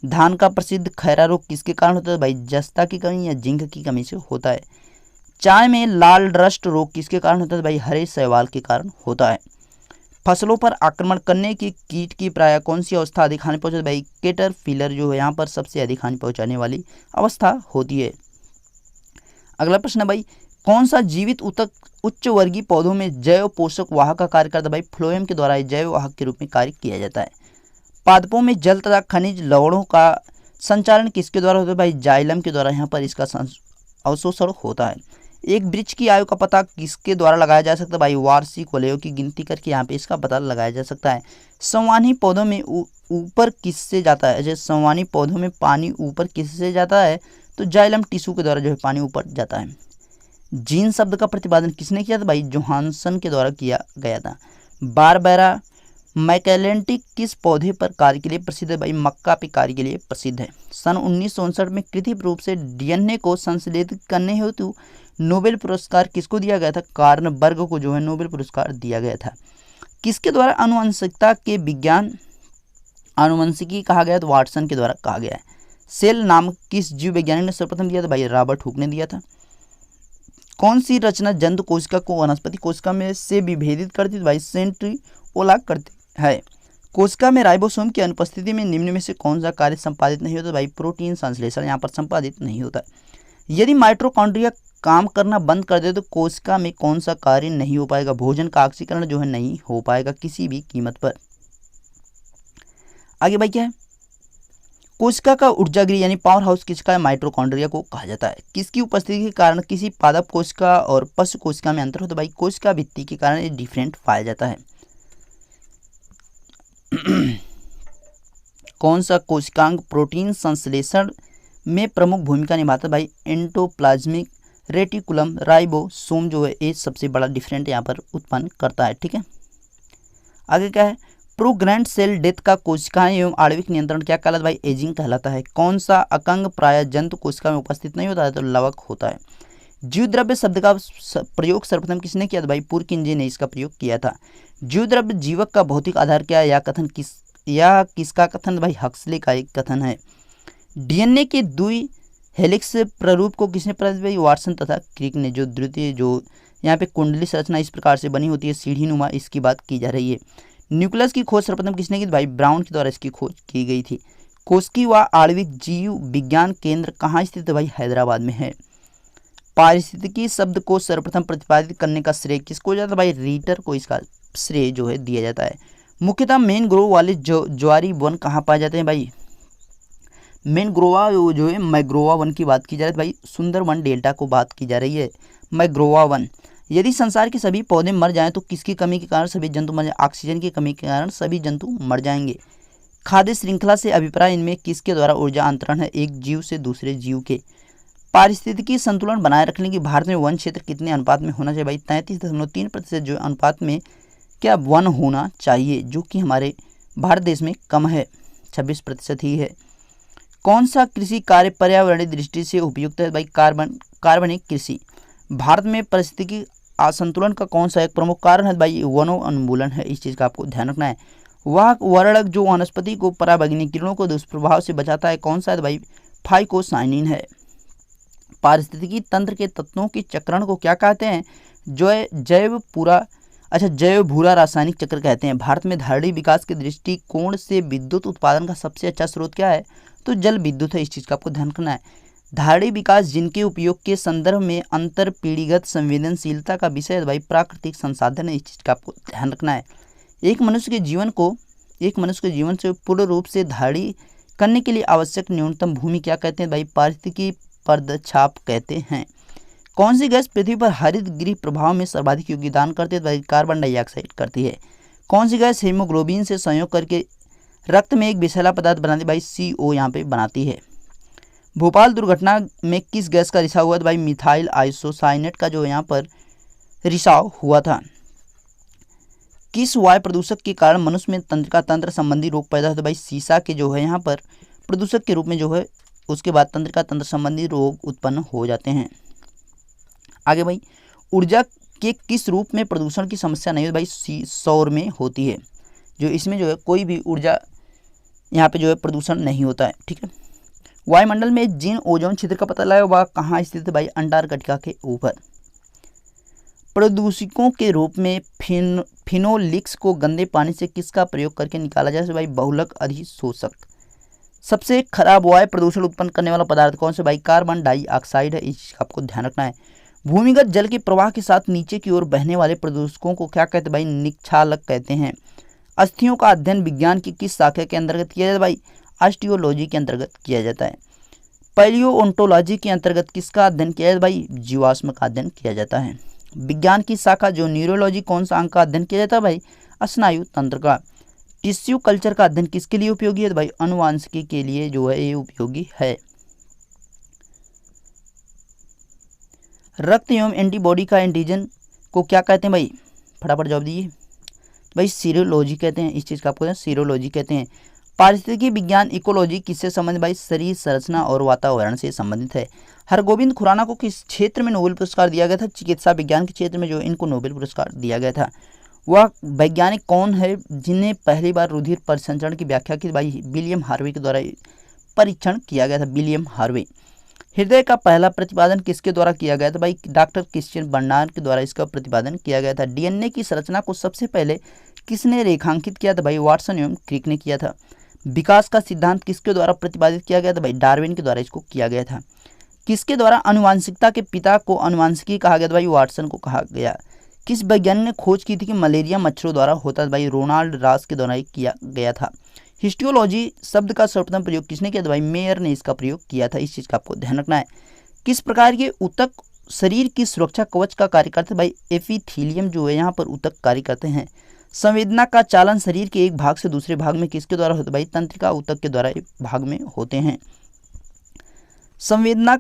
धान का प्रसिद्ध खैरा रोग किसके कारण होता है? भाई जस्ता की कमी या जिंक की कमी से होता है। चाय में लाल रस्ट रोग किसके कारण होता है? भाई हरे शैवाल के कारण होता है। फसलों पर आक्रमण करने की कीट की प्रायः कौन सी अवस्था अधिक हानि पहुंचाती है? भाई कैटरपिलर जो है यहाँ पर सबसे अधिक हानि पहुंचाने वाली अवस्था होती है। अगला प्रश्न है भाई कौन सा जीवित ऊतक उच्च वर्गीय पौधों में जैव पोषक वाहक का कार्य करता है? भाई फ्लोएम के द्वारा जैव वाहक के रूप में कार्य किया जाता है। पादपों में जल तथा खनिज लवणों का संचालन किसके द्वारा होता है? भाई जाइलम के द्वारा यहाँ पर इसका अवशोषण होता है। एक वृक्ष की आयु का पता किसके द्वारा लगाया जा सकता है? भाई वार्षिक वलयों की गिनती करके यहाँ पे इसका पता लगाया जा सकता है। संवहनी पौधों में ऊपर किससे जाता है? जैसे संवहनी पौधों में पानी ऊपर किससे जाता है? तो जाइलम टिश्यू के द्वारा जो है पानी ऊपर जाता है। जीन शब्द का प्रतिपादन किसने किया था? भाई जोहानसन के द्वारा किया गया था। बारबेरा मैकेलेंटिक किस पौधे पर कार्य के लिए प्रसिद्ध है? भाई मक्का पे कार्य के लिए प्रसिद्ध है। सन 1959 में कृत्रिम रूप से डीएनए को संश्लेषित करने हेतु नोबेल पुरस्कार किसको दिया गया था? कार्नबर्ग को जो है नोबेल पुरस्कार दिया गया था। किसके द्वारा आनुवंशिकता के विज्ञान आनुवंशिकी कहा गया? तो वाटसन के द्वारा कहा गया है। सेल नाम किस जीव वैज्ञानिक ने सर्वप्रथम दिया था? भाई रॉबर्ट हुक ने दिया था। कौन सी रचना जंतु कोशिका को वनस्पति कोशिका में से विभेदित करती? भाई सेंट्रिओला करती है। कोशिका में राइबोसोम की अनुपस्थिति में निम्न में से कौन सा कार्य संपादित नहीं होता? भाई प्रोटीन संश्लेषण यहाँ पर संपादित नहीं होता। यदि माइटोकॉन्ड्रिया काम करना बंद कर दे तो कोशिका में कौन सा कार्य नहीं हो पाएगा? भोजन का ऑक्सीकरण जो है नहीं हो पाएगा किसी भी कीमत पर। आगे भाई क्या है? कोशिका का ऊर्जागृह यानी पावर हाउस किसका है? माइटोकॉन्ड्रिया को कहा जाता है। किसकी उपस्थिति के कारण किसी पादप कोशिका और पशु कोशिका में अंतर होता है? भाई कोशिका भित्ति के कारण ये डिफरेंट पाया जाता है। कौन सा कोशिकांग प्रोटीन संश्लेषण में प्रमुख भूमिका निभाता है? भाई एंडोप्लाज्मिक रेटिकुलम राइबोसोम जो है ये सबसे बड़ा डिफरेंट यहाँ पर उत्पन्न करता है। ठीक है, आगे क्या है? प्रोग्रैंड सेल डेथ का कोशिकाएं एवं आणविक नियंत्रण क्या कहलाता है? भाई एजिंग कहलाता है। कौन सा अकंग प्राय जंतु कोशिका में उपस्थित नहीं होता है? तो लवक होता है। जीव द्रव्य शब्द का प्रयोग सर्वप्रथम किसने किया था? भाई पुरकिंजे ने इसका प्रयोग किया था। जीव द्रव्य जीवक का भौतिक आधार क्या है? यह किसका कथन? भाई हक्सले का एक कथन है। डीएनए के द्वि हेलिक्स प्रारूप को किसने प्रस्तुत? भाई वाटसन तथा क्रिक ने। जो द्वितीय जो यहाँ पे कुंडली संरचना इस प्रकार से बनी होती है सीढ़ी नुमा, इसकी बात की जा रही है। न्यूक्लियस की खोज सर्वप्रथम किसने की? भाई ब्राउन के द्वारा इसकी खोज की गई थी। कोशिकी व आणविक जीव विज्ञान केंद्र कहाँ स्थित है? भाई हैदराबाद में है। पारिस्थितिकी शब्द को सर्वप्रथम प्रतिपादित करने का श्रेय किसको जाता है? भाई रीटर को इसका श्रेय जो है दिया जाता है। मुख्यतः मेन ग्रोव वाले ज्वारी वन कहाँ पाए जाते हैं? भाई मेन ग्रोवा जो है मैग्रोवा वन की बात की जा रही है। भाई सुंदरवन डेल्टा को बात की जा रही है, मैग्रोवा वन। यदि संसार के सभी पौधे मर जाएं तो किसकी कमी के कारण सभी जंतु मर जाएं? ऑक्सीजन की कमी के कारण सभी जंतु मर जाएंगे। खाद्य श्रृंखला से अभिप्राय इनमें किसके द्वारा ऊर्जा अंतरण है? एक जीव से दूसरे जीव के। पारिस्थितिकी संतुलन बनाए रखने की भारत में वन क्षेत्र कितने अनुपात में होना चाहिए? भाई 33.3% जो अनुपात में क्या वन होना चाहिए, जो कि हमारे भारत देश में कम है, 26% ही है। कौन सा कृषि कार्य पर्यावरणीय दृष्टि से उपयुक्त है भाई, कार्बनिक कृषि। भारत में पारिस्थितिकी असंतुलन का कौन सा एक प्रमुख कारण है भाई, वनोन्मूलन है। इस चीज़ का आपको ध्यान रखना है। वह वर्णक जो वनस्पति को पराबैंगनी किरणों को दुष्प्रभाव से बचाता है, कौन सा है भाई, फाइकोसाइनिन है। पारिस्थितिकी तंत्र के तत्वों के चक्रण को क्या कहते हैं, जैव भूरा रासायनिक चक्र कहते हैं। भारत में धारणीय विकास के दृष्टिकोण से विद्युत उत्पादन का सबसे अच्छा स्रोत क्या है, तो जल विद्युत है। इस चीज़ का आपको ध्यान रखना है। धारणीय विकास जिनके उपयोग के संदर्भ में अंतर पीढ़ीगत संवेदनशीलता का विषय है भाई, प्राकृतिक संसाधन है। इस चीज़ का आपको ध्यान रखना है। एक मनुष्य के जीवन से पूर्ण रूप से धारणीय करने के लिए आवश्यक न्यूनतम भूमि क्या कहते हैं भाई, पारिस्थितिकी पदछाप कहते हैं। कौन सी गैस पृथ्वी पर हरित गृह प्रभाव में सर्वाधिक योगदान करती है भाई, कार्बन डाइऑक्साइड करती है। कौन सी गैस हीमोग्लोबिन से संयोग करके रक्त में एक विषैला पदार्थ बनाती है भाई, CO यहाँ पे बनाती है। भोपाल दुर्घटना में किस गैस का रिसाव हुआ था भाई, मिथाइल आइसोसाइनेट का जो यहाँ पर रिसाव हुआ था। किस वायु प्रदूषक के कारण मनुष्य में तंत्रिका तंत्र संबंधी रोग पैदा होता है भाई, सीसा के जो है यहाँ पर प्रदूषक के रूप में जो है उसके बाद तंत्रिका तंत्र संबंधी रोग उत्पन्न हो जाते हैं। आगे भाई, ऊर्जा के किस रूप में प्रदूषण की समस्या नहीं होती भाई, सौर में होती है। जो इसमें जो है कोई भी ऊर्जा यहाँ पे जो है प्रदूषण नहीं होता है, ठीक है। वायुमंडल में जिन ओजोन क्षेत्र का पता लगाया वह कहाँ स्थित है भाई, अंटार्कटिका के ऊपर। प्रदूषकों के रूप में फिनोलिक्स को गंदे पानी से किसका प्रयोग करके निकाला जाए भाई, बहुलक अधिशोषक। सबसे खराब वायु प्रदूषण उत्पन्न करने वाला पदार्थ कौन सा भाई, कार्बन डाइऑक्साइड है। इस चीज़ का आपको ध्यान रखना है। भूमिगत जल के प्रवाह के साथ नीचे की ओर बहने वाले प्रदूषकों को क्या कहते हैं भाई, निक्षालक कहते हैं। अस्थियों का अध्ययन विज्ञान की किस शाखा के अंतर्गत किया जाता है भाई, ऑस्टियोलॉजी के अंतर्गत किया जाता है। पैलियोओंटोलॉजी के अंतर्गत किसका अध्ययन किया जाता है भाई, जीवाश्म का अध्ययन किया जाता है। विज्ञान की शाखा जो न्यूरोलॉजी कौन सा अंग का अध्ययन किया जाता है भाई, स्नायु तंत्र का। टिश्यू कल्चर का अध्ययन किसके लिए उपयोगी है भाई, अनुवांशिकी के लिए जो है ये उपयोगी है। रक्त एवं एंटीबॉडी का एंटीजन को क्या कहते हैं भाई, फटाफट जवाब दीजिए भाई, सीरोलॉजी कहते हैं। इस चीज़ का आपको सीरोलॉजी कहते हैं। पारिस्थितिकी विज्ञान इकोलॉजी किससे संबंधित भाई, शरीर संरचना और वातावरण से संबंधित है। हरगोविंद खुराना को किस क्षेत्र में नोबेल पुरस्कार दिया गया था, चिकित्सा विज्ञान के क्षेत्र में जो इनको नोबेल पुरस्कार दिया गया था। वह वैज्ञानिक कौन है जिन्हें पहली बार रुधिर परिसंचरण की व्याख्या की भाई, विलियम हार्वे के द्वारा परीक्षण किया गया था, विलियम हार्वे। हृदय का पहला प्रतिपादन किसके द्वारा किया गया था भाई, डॉक्टर क्रिश्चियन बर्नार्ड के द्वारा इसका प्रतिपादन किया गया था। DNA की संरचना को सबसे पहले किसने रेखांकित किया था भाई, वाटसन एवं क्रिक ने किया था। विकास का सिद्धांत किसके द्वारा प्रतिपादित किया गया था भाई, डार्विन के द्वारा इसको किया गया था। किसके द्वारा आनुवांशिकता के पिता को अनुवांशिकी कहा गया था भाई, वाटसन को कहा गया। किस वैज्ञानिक ने खोज की थी कि मलेरिया मच्छरों द्वारा होता है भाई, रोनाल्ड रास के द्वारा किया गया था। हिस्टियोलॉजी शब्द का सर्वप्रथम प्रयोग किसने किया था भाई, मेयर ने इसका प्रयोग किया था। इस चीज़ का आपको ध्यान रखना है। किस प्रकार के ऊतक शरीर की सुरक्षा कवच का कार्य करते हैं भाई, एपिथेलियम जो है यहाँ पर ऊतक कार्य करते हैं। संवेदना का चालन शरीर के एक भाग से दूसरे भाग में किसके द्वारा होता है भाई, तंत्रिका ऊतक के द्वारा भाग में होते हैं। संवेदना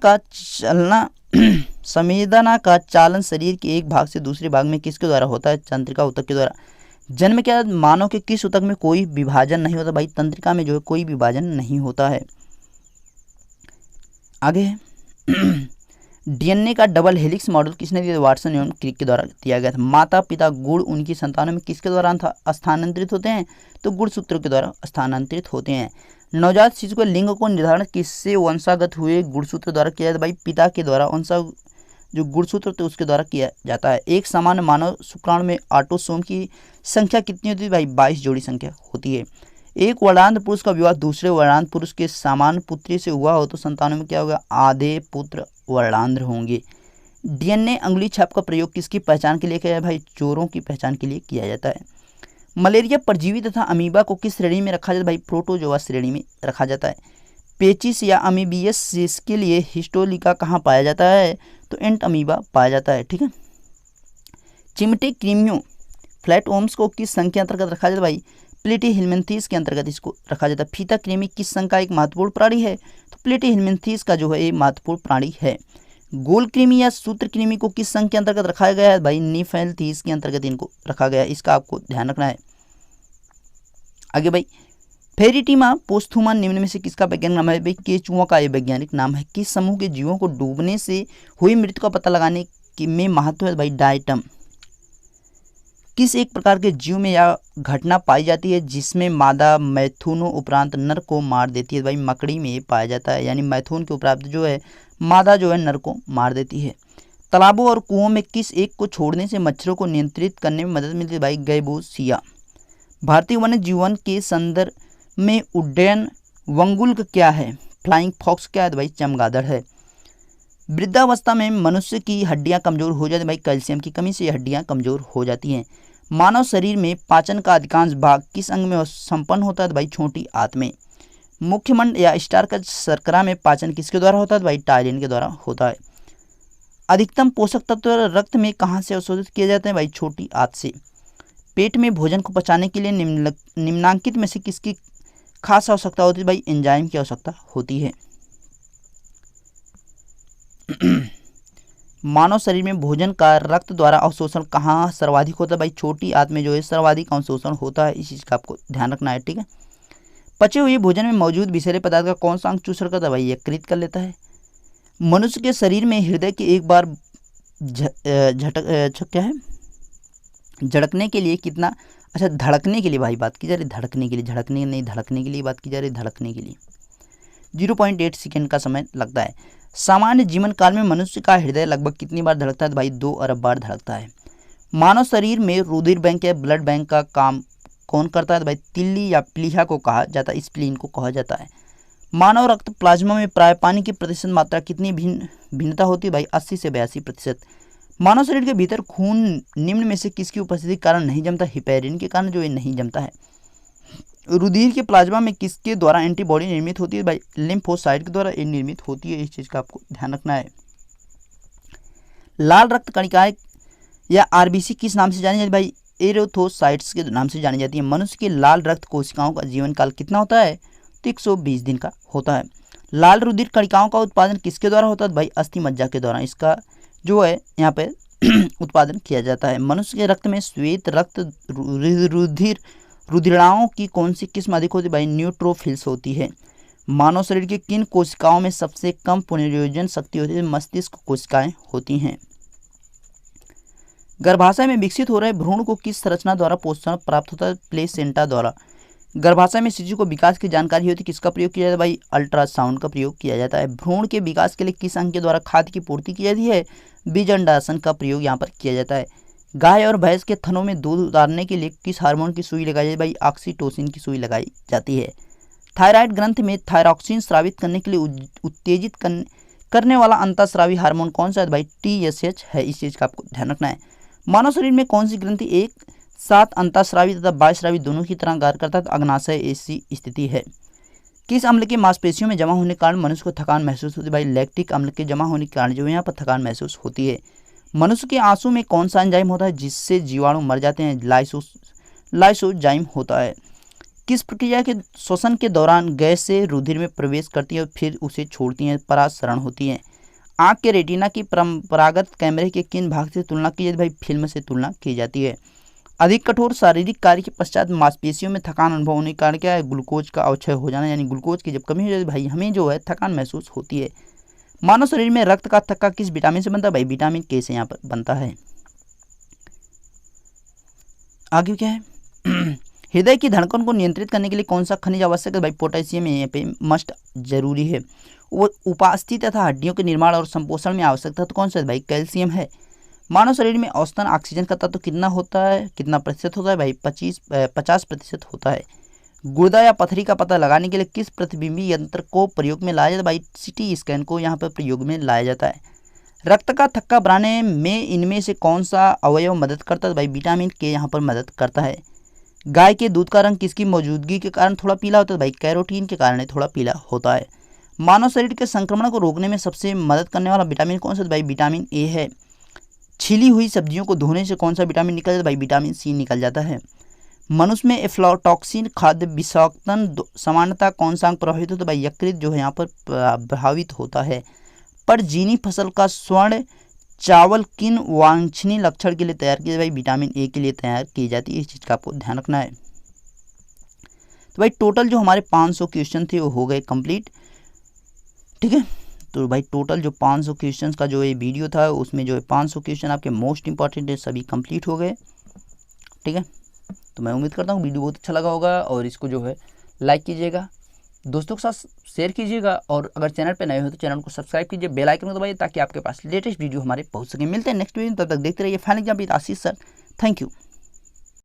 का चालन शरीर के एक भाग से दूसरे भाग में किसके द्वारा होता है, तंत्रिका ऊतक के द्वारा। जन्म के बाद मानव के किस ऊतक में कोई विभाजन नहीं होता भाई, तंत्रिका में जो है कोई विभाजन नहीं होता है। आगे DNA का डबल हेलिक्स मॉडल किसने दिया, वाटसन एवं क्रिक के द्वारा दिया गया था। माता पिता गुण उनकी संतानों में किसके दौरान स्थानांतरित होते हैं, तो गुणसूत्रों के द्वारा स्थानांतरित होते हैं। नवजात शिशु के लिंग को निर्धारण किससे वंशागत हुए गुणसूत्र द्वारा किया जाता है भाई, पिता के द्वारा वंशा जो गुणसूत्र तो उसके द्वारा किया जाता है। एक सामान्य मानव शुक्राणु में ऑटोसोम की संख्या कितनी होती है भाई, 22 जोड़ी संख्या होती है। एक वर्णांध पुरुष का विवाह दूसरे वर्णांध पुरुष के समान पुत्री से हुआ हो तो संतानों में क्या होगा, आधे पुत्र वर्णांध होंगे। DNA अंगुली छाप का प्रयोग किसकी पहचान के लिए किया जाए भाई, चोरों की पहचान के लिए किया जाता है। मलेरिया परजीवी तथा अमीबा को किस श्रेणी में रखा जाता है भाई, प्रोटोजोआ श्रेणी में रखा जाता है। पेचिस या अमीबियस इसके लिए हिस्टोलिका कहाँ पाया जाता है, तो एंट अमीबा पाया जाता है, ठीक है। चिमटे कृमियों फ्लैटवर्म्स को किस संघ के अंतर्गत रखा जाता है भाई, प्लेटीहेल्मिन्थेस के अंतर्गत इसको रखा जाता है। फीता कृमि किस संघ का एक महत्वपूर्ण प्राणी है, तो प्लेटीहेल्मिन्थेस का जो है ये महत्वपूर्ण प्राणी है। गोल कृमि या सूत्र कृमि को किस संघ के अंतर्गत रखा गया है भाई? निफेल्थीस के अंतर्गत इनको रखा गया है, इसका आपको ध्यान रखना है। आगे भाई, फेरिटीमा पोस्थुमा निम्न में से किसका वैज्ञानिक नाम है भाई? केचुआ का ये वैज्ञानिक नाम है। किस समूह के जीवों को डूबने से हुई मृत्यु का पता लगाने में महत्व है भाई? डायटम। किस एक प्रकार के जीव में यह घटना पाई जाती है जिसमें मादा मैथुनों उपरांत नर को मार देती है भाई? मकड़ी में पाया जाता है, यानी मैथुन के उपरांत जो है मादा जो है नर को मार देती है। तालाबों और कुओं में किस एक को छोड़ने से मच्छरों को नियंत्रित करने में मदद मिलती है भाई? गैबोसिया। भारतीय वन्य जीवन के संदर्भ में उड्डयन वंगुल्क क्या है? फ्लाइंग फॉक्स क्या है भाई? चमगादड़ है। वृद्धावस्था में मनुष्य की हड्डियां कमजोर हो जाती है भाई? कैल्शियम की कमी से हड्डियां कमजोर हो जाती हैं। मानव शरीर में पाचन का अधिकांश भाग किस अंग में संपन्न होता है भाई? छोटी आंत में। मुख्यमंड या स्टार्च शर्करा में पाचन किसके द्वारा होता है भाई? टायलिन के द्वारा होता है। अधिकतम पोषक तत्व रक्त में कहाँ से अवशोषित किए जाते हैं भाई? छोटी आंत से। पेट में भोजन को पचाने के लिए निम्नांकित में से किसकी खास आवश्यकता होती है भाई? एंजाइम की आवश्यकता होती है। मानव शरीर में भोजन का रक्त द्वारा अवशोषण कहाँ सर्वाधिक होता है भाई? छोटी आंत में जो है सर्वाधिक अवशोषण होता है, इस चीज का आपको ध्यान रखना है, ठीक है। पचे हुए भोजन में मौजूद विषैले पदार्थ का कौन सा अंग चूसर करता है भाई? यकृत कर लेता है। मनुष्य के शरीर में हृदय के एक बार क्या है झड़कने के लिए कितना, अच्छा धड़कने के लिए भाई बात की जा रही, धड़कने के लिए, झड़कने नहीं, धड़कने के लिए बात की जा रही, धड़कने के लिए 0.8 सेकेंड का समय लगता है। सामान्य जीवन काल में मनुष्य का हृदय लगभग कितनी बार धड़कता है भाई? 2 अरब बार धड़कता है। मानव शरीर में रुधिर बैंक या ब्लड बैंक का काम कौन करता है भाई? तिल्ली या प्लीहा को कहा जाता है, स्प्लीन को कहा जाता है। मानव रक्त प्लाज्मा में प्राय पानी की प्रतिशत मात्रा कितनी भिन्नता होती है भाई? 80 से 82%। मानव शरीर के भीतर खून निम्न में से किसकी उपस्थिति के कारण नहीं जमता? हिपेरिन के कारण जो ये नहीं जमता है। रुधिर के प्लाज्मा में किसके द्वारा एंटीबॉडी निर्मित होती है भाई? लिम्फोसाइट के द्वारा निर्मित होती है, इस चीज का आपको ध्यान रखना है। लाल रक्त कणिकाएं या आरबीसी किस नाम से जानी जाती है भाई? एरिथ्रोसाइट्स के नाम से जानी जाती है। मनुष्य के लाल रक्त कोशिकाओं का जीवन काल कितना होता है? तो 120 दिन का होता है। लाल रुधिर कणिकाओं का उत्पादन किसके द्वारा होता है भाई? अस्थि मज्जा के द्वारा इसका जो है यहाँ पे उत्पादन किया जाता है। मनुष्य के रक्त में श्वेत रक्त रुधिराओं की कौन सी किस्म अधिक होती है भाई? न्यूट्रोफिल्स होती है। मानव शरीर के किन कोशिकाओं में सबसे कम पुनर्योजन शक्ति होती है? मस्तिष्क कोशिकाएं होती हैं। गर्भाशय में विकसित हो रहे भ्रूण को किस संरचना द्वारा पोषण प्राप्त होता है? प्लेसेंटा द्वारा। गर्भाशय में शिशु को विकास की जानकारी होती है, किसका प्रयोग किया जाता है भाई? अल्ट्रासाउंड का प्रयोग किया जाता है। भ्रूण के विकास के लिए किस अंग के द्वारा खाद्य की पूर्ति की जाती है? बीज अंडासन का प्रयोग यहाँ पर किया जाता है। गाय और भैंस के थनों में दूध उतारने के लिए किस हार्मोन की सुई लगाई जाती है भाई? ऑक्सीटोसिन की सुई लगाई जाती है। थायराइड ग्रंथि में थायरॉक्सिन स्रावित करने के लिए उत्तेजित करने वाला अंतःस्रावी हार्मोन कौन सा है भाई? TSH है, इस चीज का आपको ध्यान रखना है। मानव शरीर में कौन सी ग्रंथि एक साथ अंतःस्रावी तथा बाह्यस्रावी दोनों की तरह कार्य करता है? तो अग्नाशय ऐसी स्थिति है। किस अम्ल के मांसपेशियों में जमा होने के कारण मनुष्य को थकान महसूस होती है भाई? लैक्टिक अम्ल के जमा होने के कारण जो यहाँ पर थकान महसूस होती है। मनुष्य के आंसू में कौन सा एंजाइम होता है जिससे जीवाणु मर जाते हैं? लाइसोजाइम होता है। किस प्रक्रिया के श्वसन के दौरान गैस से रुधिर में प्रवेश करती है और फिर उसे छोड़ती है? परासरण होती है। आंख के रेटिना की परंपरागत कैमरे के किन भाग से तुलना की जाती है भाई? फिल्म से तुलना की जाती है। अधिक कठोर शारीरिक कार्य के पश्चात मांसपेशियों में थकान अनुभव होने के कारण क्या है? ग्लूकोज का अवक्षय हो जाना, यानी ग्लूकोज की जब कमी हो जाती है भाई हमें जो है थकान महसूस होती है। मानव शरीर में रक्त का थक्का किस विटामिन से बनता है भाई? विटामिन के से यहाँ पर बनता है। आगे क्या है? हृदय की धड़कन को नियंत्रित करने के लिए कौन सा खनिज आवश्यक है भाई? पोटेशियम यहाँ पे मस्ट जरूरी है। वो उपास्थि तथा हड्डियों के निर्माण और संपोषण में आवश्यक तत्व कौन सा है भाई? कैल्शियम है। मानव शरीर में औसतन ऑक्सीजन का तत्व कितना होता है, कितना प्रतिशत होता है भाई? 50% होता है। गुर्दा या पथरी का पता लगाने के लिए किस प्रतिबिंबी यंत्र को प्रयोग में लाया जाता है भाई? CT स्कैन को यहाँ पर प्रयोग में लाया जाता है। रक्त का थक्का बनाने में इनमें से कौन सा अवयव मदद करता है भाई? विटामिन के यहाँ पर मदद करता है। गाय के दूध का रंग किसकी मौजूदगी के कारण थोड़ा पीला होता है भाई? कैरोटीन के कारण थोड़ा पीला होता है। मानव शरीर के संक्रमण को रोकने में सबसे मदद करने वाला विटामिन कौन सा भाई? विटामिन ए है। छिली हुई सब्जियों को धोने से कौन सा विटामिन निकल जाता है भाई? विटामिन C निकल जाता है। मनुष्य में एफ्लाटॉक्सिन खाद्य विषाक्तन समानता कौन सा अंग प्रभावित होता है भाई? यकृत जो है यहाँ पर प्रभावित होता है। परजीवी फसल का स्वर्ण चावल किन वांछनीय लक्षण के लिए तैयार किया? भाई विटामिन ए के लिए तैयार की जाती है, इस चीज़ का आपको ध्यान रखना है। तो भाई टोटल जो हमारे 500 क्वेश्चन थे वो हो गए कंप्लीट, ठीक है। तो भाई टोटल जो 500 क्वेश्चंस का जो ये वीडियो था उसमें जो है 500 क्वेश्चन आपके मोस्ट इंपॉर्टेंट है सभी कंप्लीट हो गए, ठीक है। तो मैं उम्मीद करता हूँ वीडियो बहुत अच्छा लगा होगा और इसको जो है लाइक कीजिएगा, दोस्तों के साथ शेयर कीजिएगा और अगर चैनल पे नए हो तो चैनल को सब्सक्राइब कीजिए, बेल आइकन को दबाइए ताकि आपके पास लेटेस्ट वीडियो हमारे पहुँच सके। मिलते हैं नेक्स्ट वीडियो, तब तक देखते रहिए final exam with Ashish sir. Thank you.